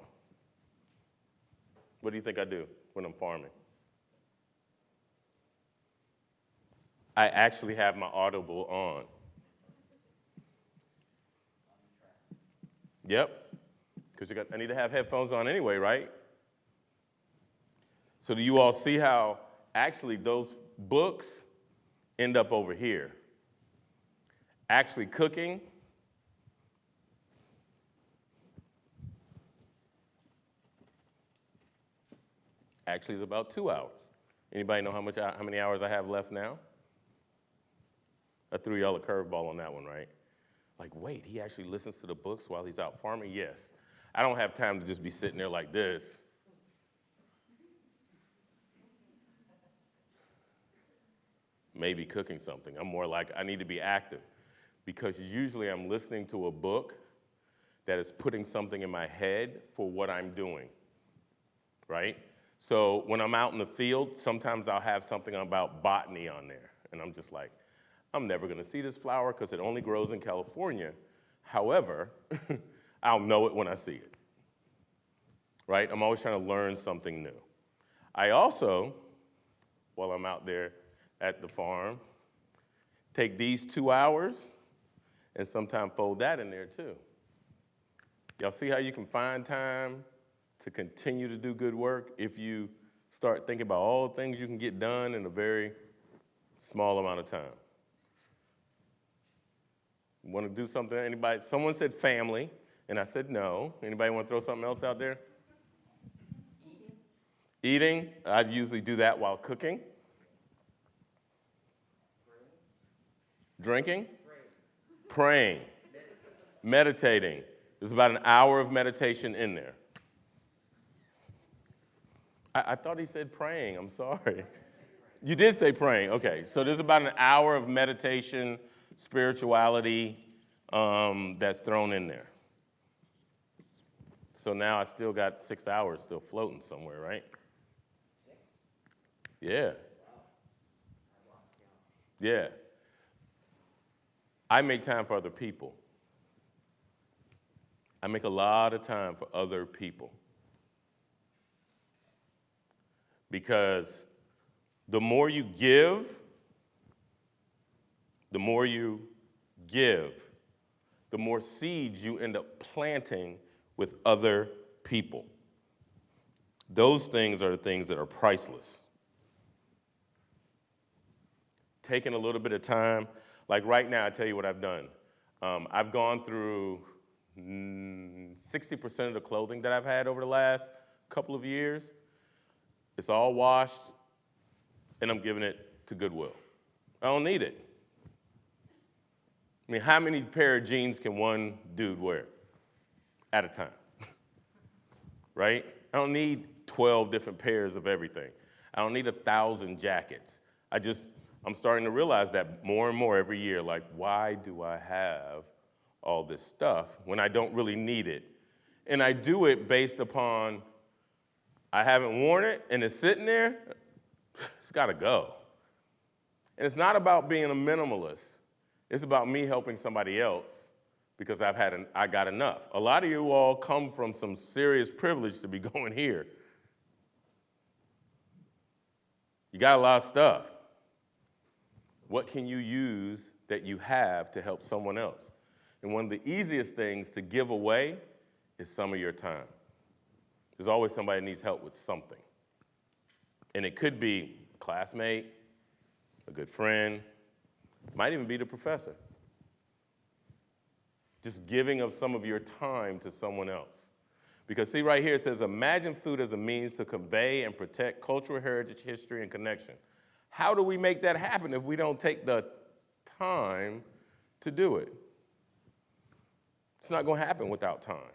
What do you think I do when I'm farming? I actually have my Audible on. Yep, because I need to have headphones on anyway, right? So do you all see how actually those books end up over here? Actually cooking actually is about 2 hours. Anybody know how many hours I have left now? I threw y'all a curveball on that one, right? Like, wait, he actually listens to the books while he's out farming? Yes. I don't have time to just be sitting there like this. Maybe cooking something. I'm more like, I need to be active, because usually I'm listening to a book that is putting something in my head for what I'm doing, right? So when I'm out in the field, sometimes I'll have something about botany on there, and I'm just like, I'm never gonna see this flower because it only grows in California. However, I'll know it when I see it, right? I'm always trying to learn something new. I also, while I'm out there at the farm, take these 2 hours and sometimes fold that in there too. Y'all see how you can find time to continue to do good work if you start thinking about all the things you can get done in a very small amount of time? Want to do something? Anybody? Someone said family, and I said no. Anybody want to throw something else out there? Eating. I usually do that while cooking. Drinking. Praying. Meditating. There's about an hour of meditation in there. I thought he said praying. I'm sorry. You did say praying. Okay. So there's about an hour of meditation, spirituality that's thrown in there. So now I still got 6 hours still floating somewhere, right? 6? Yeah. Wow. I lost count. Yeah. I make time for other people. I make a lot of time for other people. Because the more you give, the more seeds you end up planting with other people. Those things are the things that are priceless. Taking a little bit of time, like right now, I tell you what I've done. I've gone through 60% of the clothing that I've had over the last couple of years. It's all washed, and I'm giving it to Goodwill. I don't need it. I mean, how many pair of jeans can one dude wear at a time? Right? I don't need 12 different pairs of everything. I don't need 1,000 jackets. I'm starting to realize that more and more every year, like, why do I have all this stuff when I don't really need it? And I do it based upon, I haven't worn it and it's sitting there, it's gotta go. And it's not about being a minimalist. It's about me helping somebody else because I got enough. A lot of you all come from some serious privilege to be going here. You got a lot of stuff. What can you use that you have to help someone else? And one of the easiest things to give away is some of your time. There's always somebody that needs help with something. And it could be a classmate, a good friend, might even be the professor. Just giving of some of your time to someone else. Because see right here, it says, imagine food as a means to convey and protect cultural heritage, history, and connection. How do we make that happen if we don't take the time to do it? It's not going to happen without time.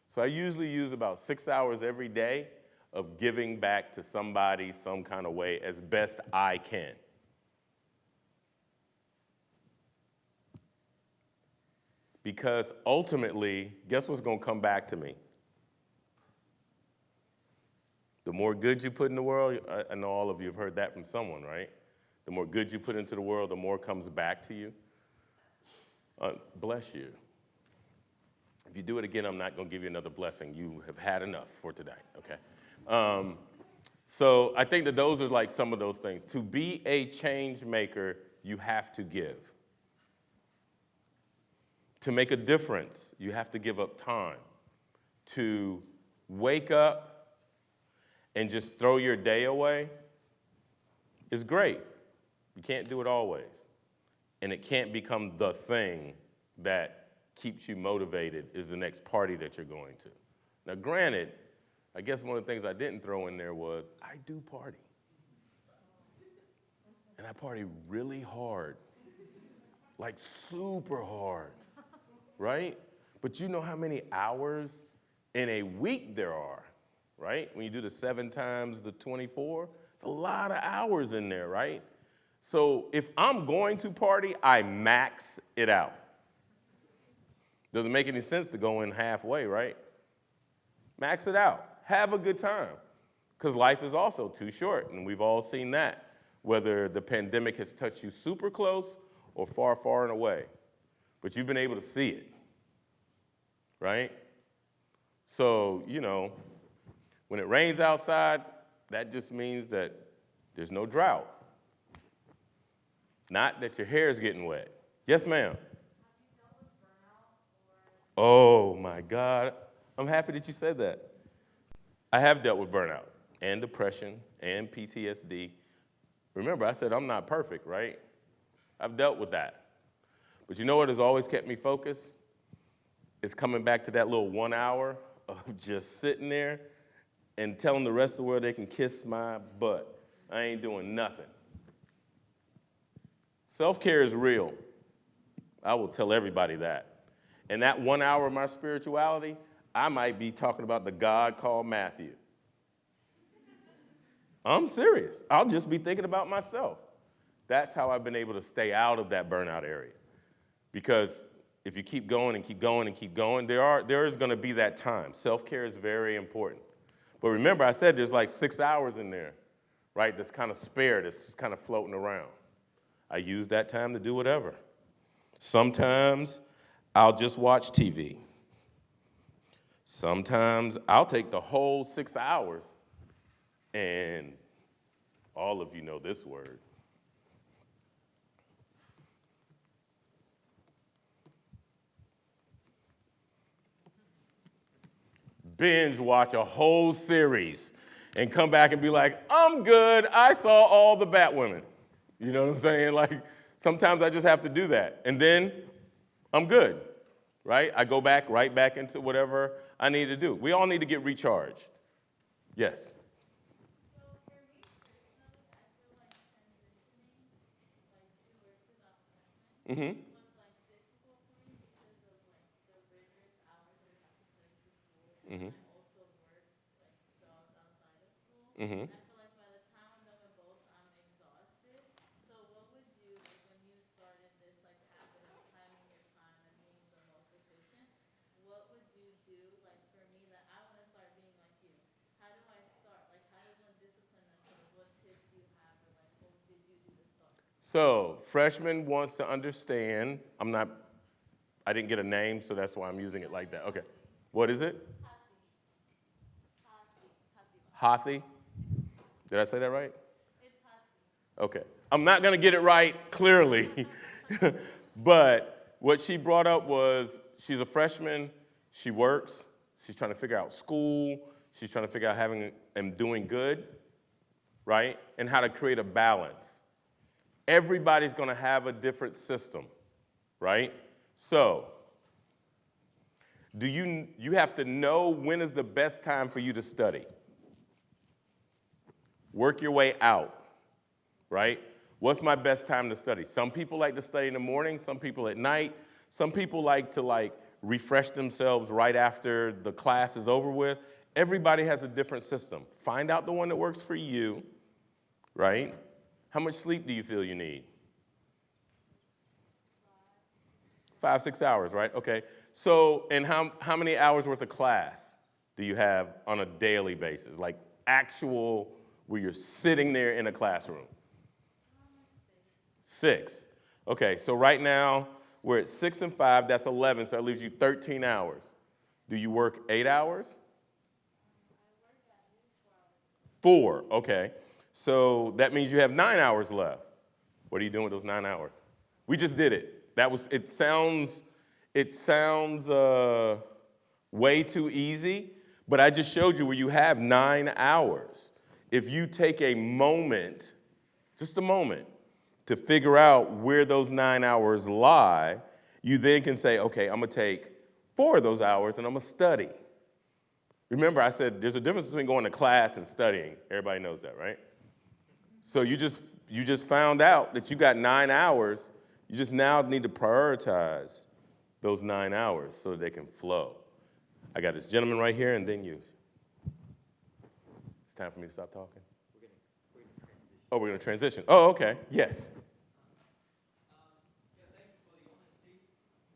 So I usually use about 6 hours every day of giving back to somebody some kind of way as best I can. Because ultimately, guess what's going to come back to me? The more good you put in the world, I know all of you have heard that from someone, right? The more good you put into the world, the more comes back to you. Bless you. If you do it again, I'm not going to give you another blessing. You have had enough for today, okay? So I think that those are like some of those things. To be a change maker, you have to give. To make a difference, you have to give up time. To wake up and just throw your day away is great. You can't do it always. And it can't become the thing that keeps you motivated is the next party that you're going to. Now, granted, I guess one of the things I didn't throw in there was I do party. And I party really hard, like super hard, right? But you know how many hours in a week there are, right? When you do the 7 times the 24, it's a lot of hours in there, right? So if I'm going to party, I max it out. Doesn't make any sense to go in halfway, right? Max it out. Have a good time. Because life is also too short, and we've all seen that, whether the pandemic has touched you super close or far, far and away. But you've been able to see it, right? So, you know, when it rains outside, that just means that there's no drought. Not that your hair is getting wet. Yes, ma'am. Oh, my God. I'm happy that you said that. I have dealt with burnout and depression and PTSD. Remember, I said I'm not perfect, right? I've dealt with that. But you know what has always kept me focused? It's coming back to that little 1 hour of just sitting there and telling the rest of the world they can kiss my butt. I ain't doing nothing. Self-care is real. I will tell everybody that. And that 1 hour of my spirituality, I might be talking about the God called Matthew. I'm serious. I'll just be thinking about myself. That's how I've been able to stay out of that burnout area. Because if you keep going and keep going and keep going, there is going to be that time. Self-care is very important. But remember, I said there's like 6 hours in there, right, that's kind of spare, that's just kind of floating around. I use that time to do whatever. Sometimes I'll just watch TV. Sometimes I'll take the whole 6 hours, and all of you know this word. Binge watch a whole series and come back and be like, I'm good, I saw all the Batwomen. You know what I'm saying? Like, sometimes I just have to do that, and then I'm good, right? I go back right back into whatever I need to do. We all need to get recharged. Yes? So for me personally, I feel like transitioning, like to work without punishment, Mm-hmm. was like difficult for me because of like the rigorous hours that I have to put into school. Mm-hmm. I also work like jobs outside of school. Mm-hmm. I feel like by the time I'm done with both, I'm exhausted. So what would you, like when you started this like habit of timing your time and being the most efficient, what would you do like for me that I want to start being like you? How do I start? Like how does one discipline themselves? What tips do you have or like what did you do to start? So, freshman wants to understand. I didn't get a name, so that's why I'm using it like that. Okay. What is it? Hathi? Did I say that right? It's Hathi. Okay. I'm not going to get it right clearly, but what she brought up was she's a freshman, she works, she's trying to figure out school, she's trying to figure out having and doing good, right? And how to create a balance. Everybody's going to have a different system, right? So, you have to know when is the best time for you to study. Work your way out, right? What's my best time to study? Some people like to study in the morning, some people at night. Some people like to refresh themselves right after the class is over with. Everybody has a different system. Find out the one that works for you, right? How much sleep do you feel you need? 5, 6 hours, right? Okay. So, and how many hours worth of class do you have on a daily basis? Like actual, where you're sitting there in a classroom? 6. Okay, so right now, we're at 6 and 5, that's 11, so that leaves you 13 hours. Do you work 8 hours? 4, okay. So that means you have 9 hours left. What are you doing with those 9 hours? We just did it. It sounds way too easy, but I just showed you where you have 9 hours. If you take a moment, just a moment, to figure out where those 9 hours lie, you then can say, okay, I'm gonna take 4 of those hours and I'm gonna study. Remember, I said there's a difference between going to class and studying. Everybody knows that, right? So you just found out that you got 9 hours. You just now need to prioritize those 9 hours so that they can flow. I got this gentleman right here, and then you. It's time for me to stop talking. Oh, we're going to transition. Oh, okay. Yes. Yeah, thank you for the honesty.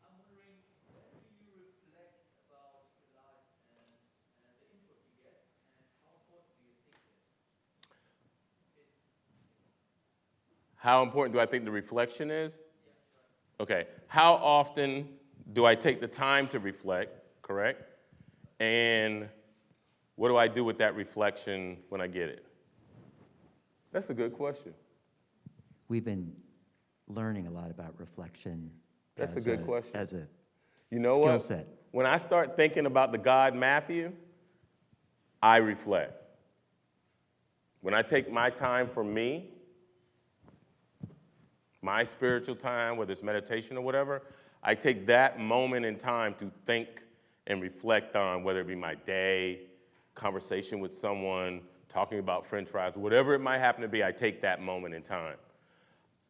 I'm wondering, when do you reflect about your life and the input you get, and how important do you think it is? How important do I think the reflection is? Okay. How often do I take the time to reflect, correct? And what do I do with that reflection when I get it? That's a good question. We've been learning a lot about reflection. That's a good question. As a You know skill what? set. When I start thinking about the God Matthew, I reflect. When I take my time for me, my spiritual time, whether it's meditation or whatever, I take that moment in time to think and reflect on whether it be my day, conversation with someone, talking about French fries, whatever it might happen to be, I take that moment in time.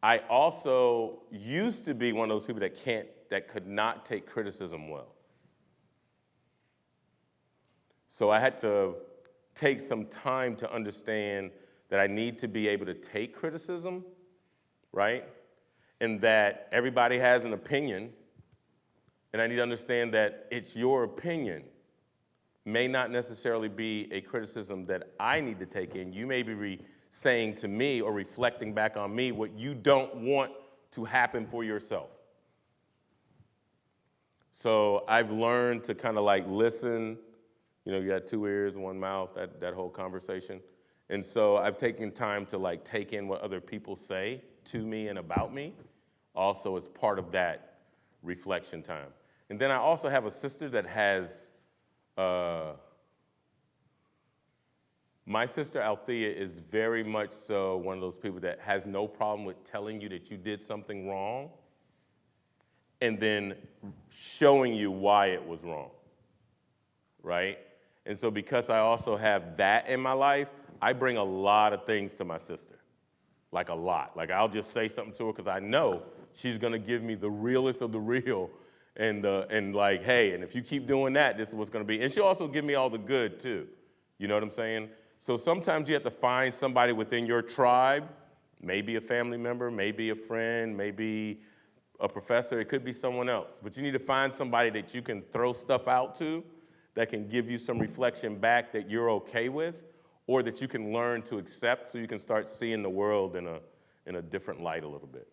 I also used to be one of those people that could not take criticism well. So I had to take some time to understand that I need to be able to take criticism, right? And that everybody has an opinion, and I need to understand that it's your opinion may not necessarily be a criticism that I need to take in. You may be saying to me or reflecting back on me what you don't want to happen for yourself. So I've learned to kind of like listen. You know, you got 2 ears, 1 mouth, that whole conversation. And so I've taken time to like take in what other people say to me and about me, also as part of that reflection time. And then I also have a sister that has, my sister Althea is very much so one of those people that has no problem with telling you that you did something wrong and then showing you why it was wrong, right? And so because I also have that in my life, I bring a lot of things to my sister, like a lot. Like I'll just say something to her because I know she's gonna give me the realest of the real and like, hey, and if you keep doing that, this is what's gonna be. And she'll also give me all the good too. You know what I'm saying? So sometimes you have to find somebody within your tribe, maybe a family member, maybe a friend, maybe a professor, it could be someone else. But you need to find somebody that you can throw stuff out to that can give you some reflection back that you're okay with, or that you can learn to accept so you can start seeing the world in a different light a little bit.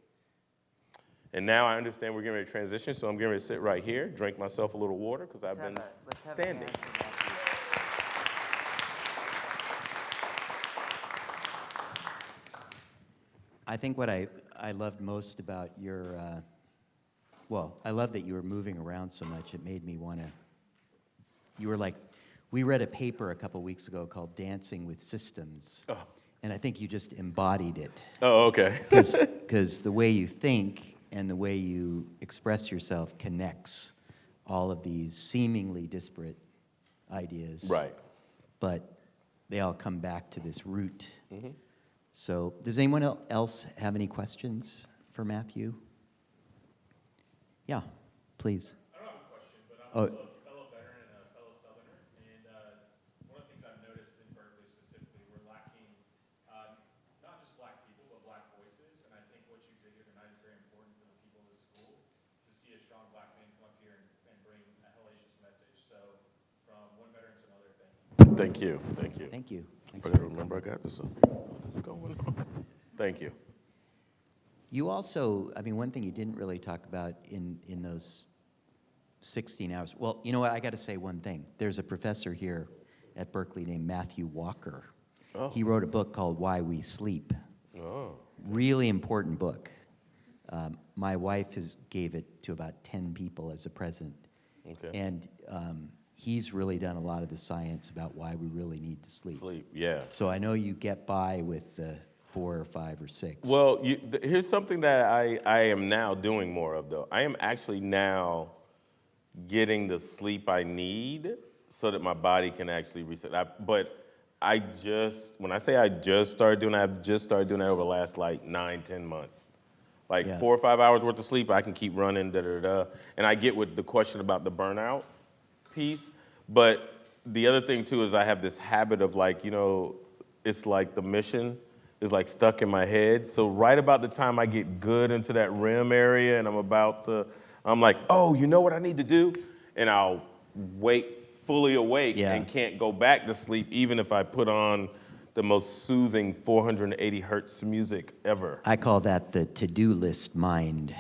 And now I understand we're getting ready to transition, so I'm getting ready to sit right here, drink myself a little water, because I've been standing. I think what I loved most about your, I love that you were moving around so much. It made me want to, you were like, we read a paper a couple weeks ago called Dancing with Systems. Oh. And I think you just embodied it. Oh, okay. Because the way you think and the way you express yourself connects all of these seemingly disparate ideas. Right. But they all come back to this root. Mm-hmm. So does anyone else have any questions for Matthew? Yeah, please. I don't have a question, but I'm also a fellow veteran and a fellow Southerner, and one of the things I've noticed in Berkeley specifically, we're lacking not just black people, but black voices, and I think what you did here tonight is very important for the people of the school to see a strong black man come up here and bring a hellacious message. So from one veteran to another, thank you. Thank you. Thank you. Thank you. Thanks I for gotta remember I got this up here. What is going on? Thank you. You also, I mean, one thing you didn't really talk about in those 16 hours. Well, you know what? I got to say one thing. There's a professor here at Berkeley named Matthew Walker. He wrote a book called Why We Sleep. Oh. Really important book. My wife gave it to about 10 people as a present. Okay. And he's really done a lot of the science about why we really need to sleep. Sleep, yeah. So I know you get by with the 4 or 5 or 6. Well, here's something that I am now doing more of, though. I am actually now getting the sleep I need so that my body can actually reset. When I say I just started doing that, I've just started doing that over the last like 9-10 months. Like Yeah. 4 or 5 hours worth of sleep, I can keep running, And I get with the question about the burnout piece, but the other thing too is I have this habit of like, it's like the mission is like stuck in my head. So right about the time I get good into that REM area and I'm like, oh, you know what I need to do? And I'll fully awake Yeah. and can't go back to sleep even if I put on the most soothing 480 hertz music ever. I call that the to-do list mind.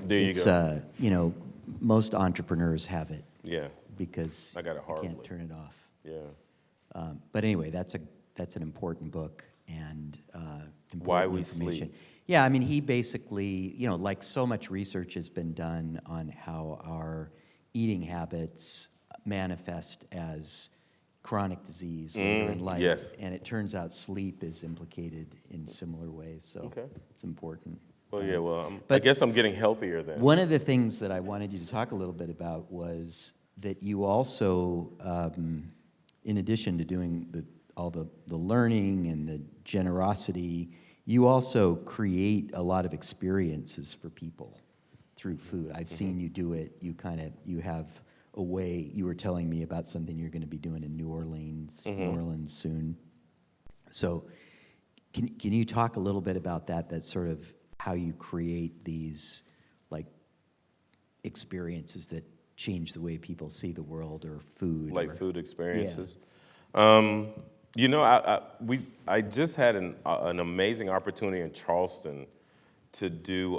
There you go. Most entrepreneurs have it Yeah, because I got it you can't horribly. turn it off. yeah. But anyway, that's an important book and important Why We information. Sleep. Yeah, I mean, he basically, like so much research has been done on how our eating habits manifest as chronic disease later in life. yes. And it turns out sleep is implicated in similar ways, so Okay. it's important. Well, yeah, I but- guess I'm getting healthier then. One of the things that I wanted you to talk a little bit about was that you also, in addition to doing all the learning and the generosity, you also create a lot of experiences for people through food. I've seen you do it. You have a way. You were telling me about something you're going to be doing in New Orleans soon. So, can you talk a little bit about that? That's sort of how you create these like experiences that change the way people see the world or food. Like food experiences. Yeah. I just had an amazing opportunity in Charleston to do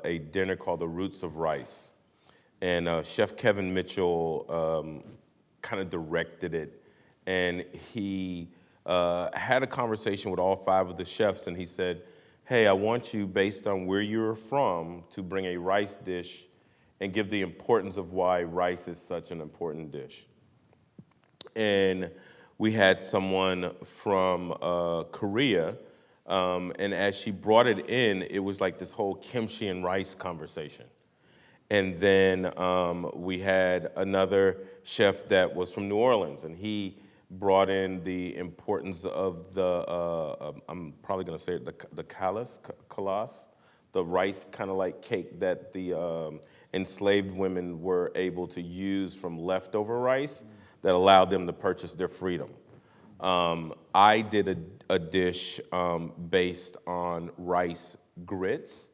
a dinner called The Roots of Rice. And Chef Kevin Mitchell kind of directed it. And he had a conversation with all 5 of the chefs, and he said, hey, I want you, based on where you're from, to bring a rice dish and give the importance of why rice is such an important dish. And we had someone from Korea, and as she brought it in, it was like this whole kimchi and rice conversation. And then we had another chef that was from New Orleans, and he brought in the importance of I'm probably going to say it, the kalas, the rice kind of like cake that the enslaved women were able to use from leftover rice that allowed them to purchase their freedom. I did a dish based on rice grits,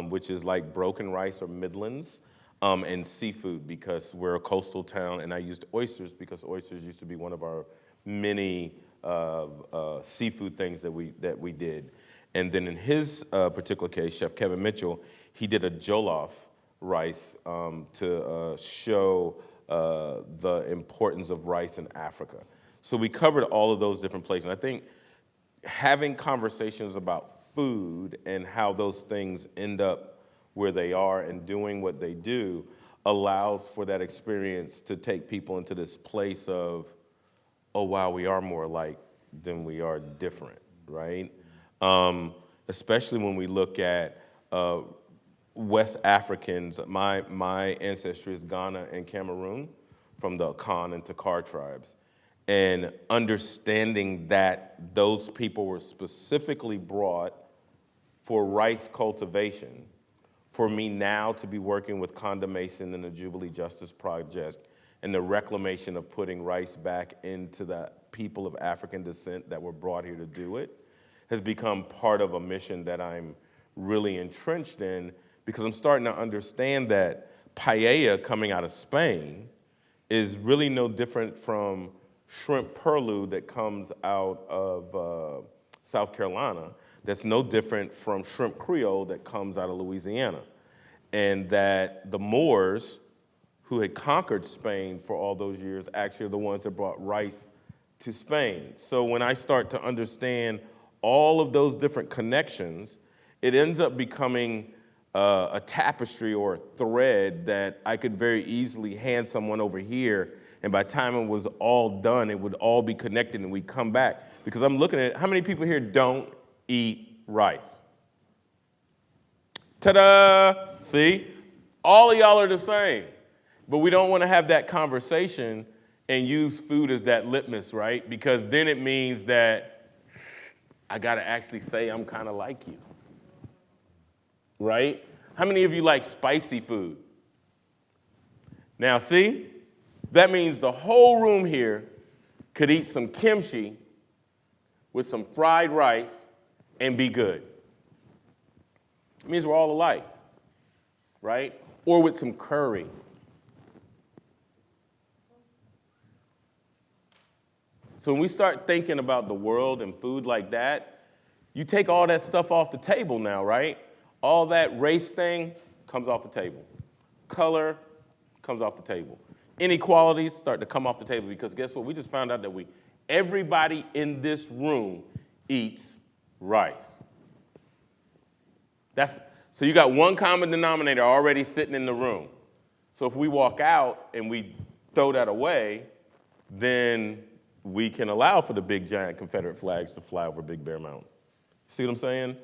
which is like broken rice or middlings, and seafood because we're a coastal town, and I used oysters because oysters used to be one of our many seafood things that we did. And then in his particular case, Chef Kevin Mitchell, he did a jollof rice to show the importance of rice in Africa. So we covered all of those different places. And I think having conversations about food and how those things end up where they are and doing what they do allows for that experience to take people into this place of, oh, wow, we are more alike than we are different, right? Especially when we look at West Africans. My ancestry is Ghana and Cameroon from the Akan and Takar tribes. And understanding that those people were specifically brought for rice cultivation, for me now to be working with Condemnation and the Jubilee Justice Project and the reclamation of putting rice back into the people of African descent that were brought here to do it, has become part of a mission that I'm really entrenched in because I'm starting to understand that paella coming out of Spain is really no different from shrimp purloo that comes out of South Carolina, that's no different from shrimp creole that comes out of Louisiana. And that the Moors, who had conquered Spain for all those years, actually are the ones that brought rice to Spain. So when I start to understand all of those different connections, it ends up becoming a tapestry or a thread that I could very easily hand someone over here, and by the time it was all done, it would all be connected and we'd come back. Because I'm looking at how many people here don't eat rice? Ta-da! See? All of y'all are the same. But we don't want to have that conversation and use food as that litmus, right? Because then it means that I got to actually say I'm kind of like you. Right? How many of you like spicy food? Now, see? That means the whole room here could eat some kimchi with some fried rice and be good. It means we're all alike, right? Or with some curry. So when we start thinking about the world and food like that, you take all that stuff off the table now, right? All that race thing comes off the table. Color comes off the table. Inequalities start to come off the table because guess what? We just found out that everybody in this room eats rice. So you got one common denominator already sitting in the room. So if we walk out and we throw that away, then we can allow for the big giant Confederate flags to fly over Big Bear Mountain. See what I'm saying?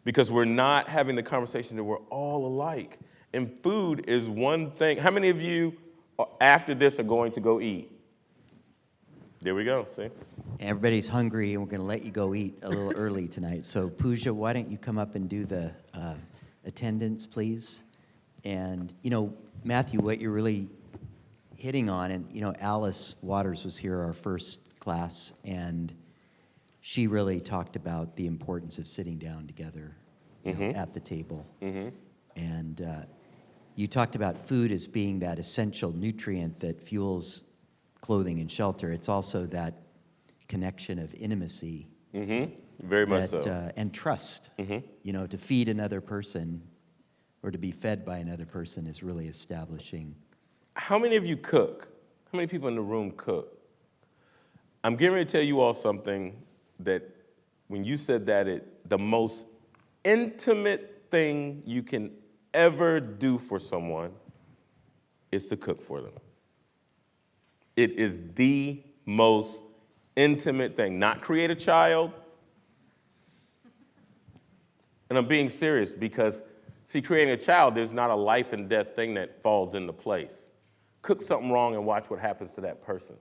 Because we're not having the conversation that we're all alike. And food is one thing. How many of you after this are going to go eat? There we go, see? Everybody's hungry, and we're going to let you go eat a little early tonight. So, Pooja, why don't you come up and do the attendance, please? And, Matthew, what you're really hitting on, and, Alice Waters was here our first class, and she really talked about the importance of sitting down together at the table. Mm-hmm. And you talked about food as being that essential nutrient that fuels clothing and shelter. It's also that connection of intimacy. Mm-hmm. Very much so. And trust. Mm-hmm. To feed another person or to be fed by another person is really establishing. How many of you cook? How many people in the room cook? I'm getting ready to tell you all something that when you said that, the most intimate thing you can ever do for someone is to cook for them. It is the most intimate thing. Not create a child. And I'm being serious because, see, creating a child, there's not a life and death thing that falls into place. Cook something wrong and watch what happens to that person.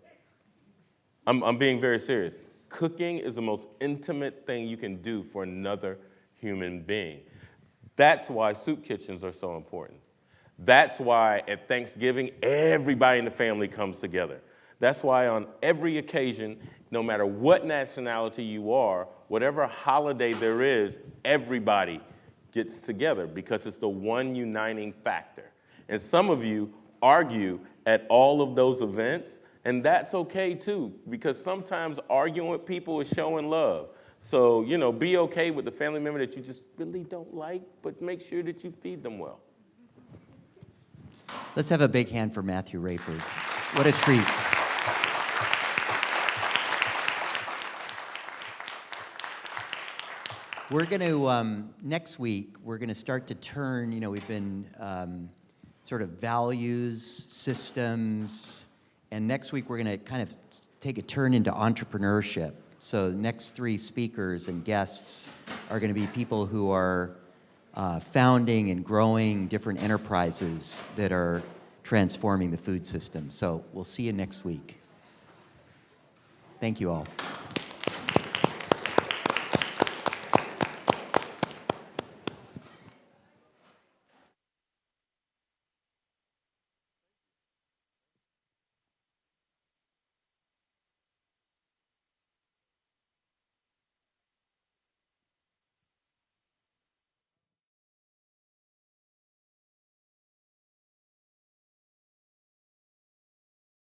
I'm being very serious. Cooking is the most intimate thing you can do for another human being. That's why soup kitchens are so important. That's why at Thanksgiving, everybody in the family comes together. That's why on every occasion, no matter what nationality you are, whatever holiday there is, everybody gets together because it's the one uniting factor. And some of you argue at all of those events, and that's okay too, because sometimes arguing with people is showing love. So, be okay with the family member that you just really don't like, but make sure that you feed them well. Let's have a big hand for Matthew Raiford. What a treat. We're going to, next week, we're going to start to turn, we've been sort of values, systems, and next week we're going to kind of take a turn into entrepreneurship. So the next three speakers and guests are going to be people who are founding and growing different enterprises that are transforming the food system. So we'll see you next week. Thank you all.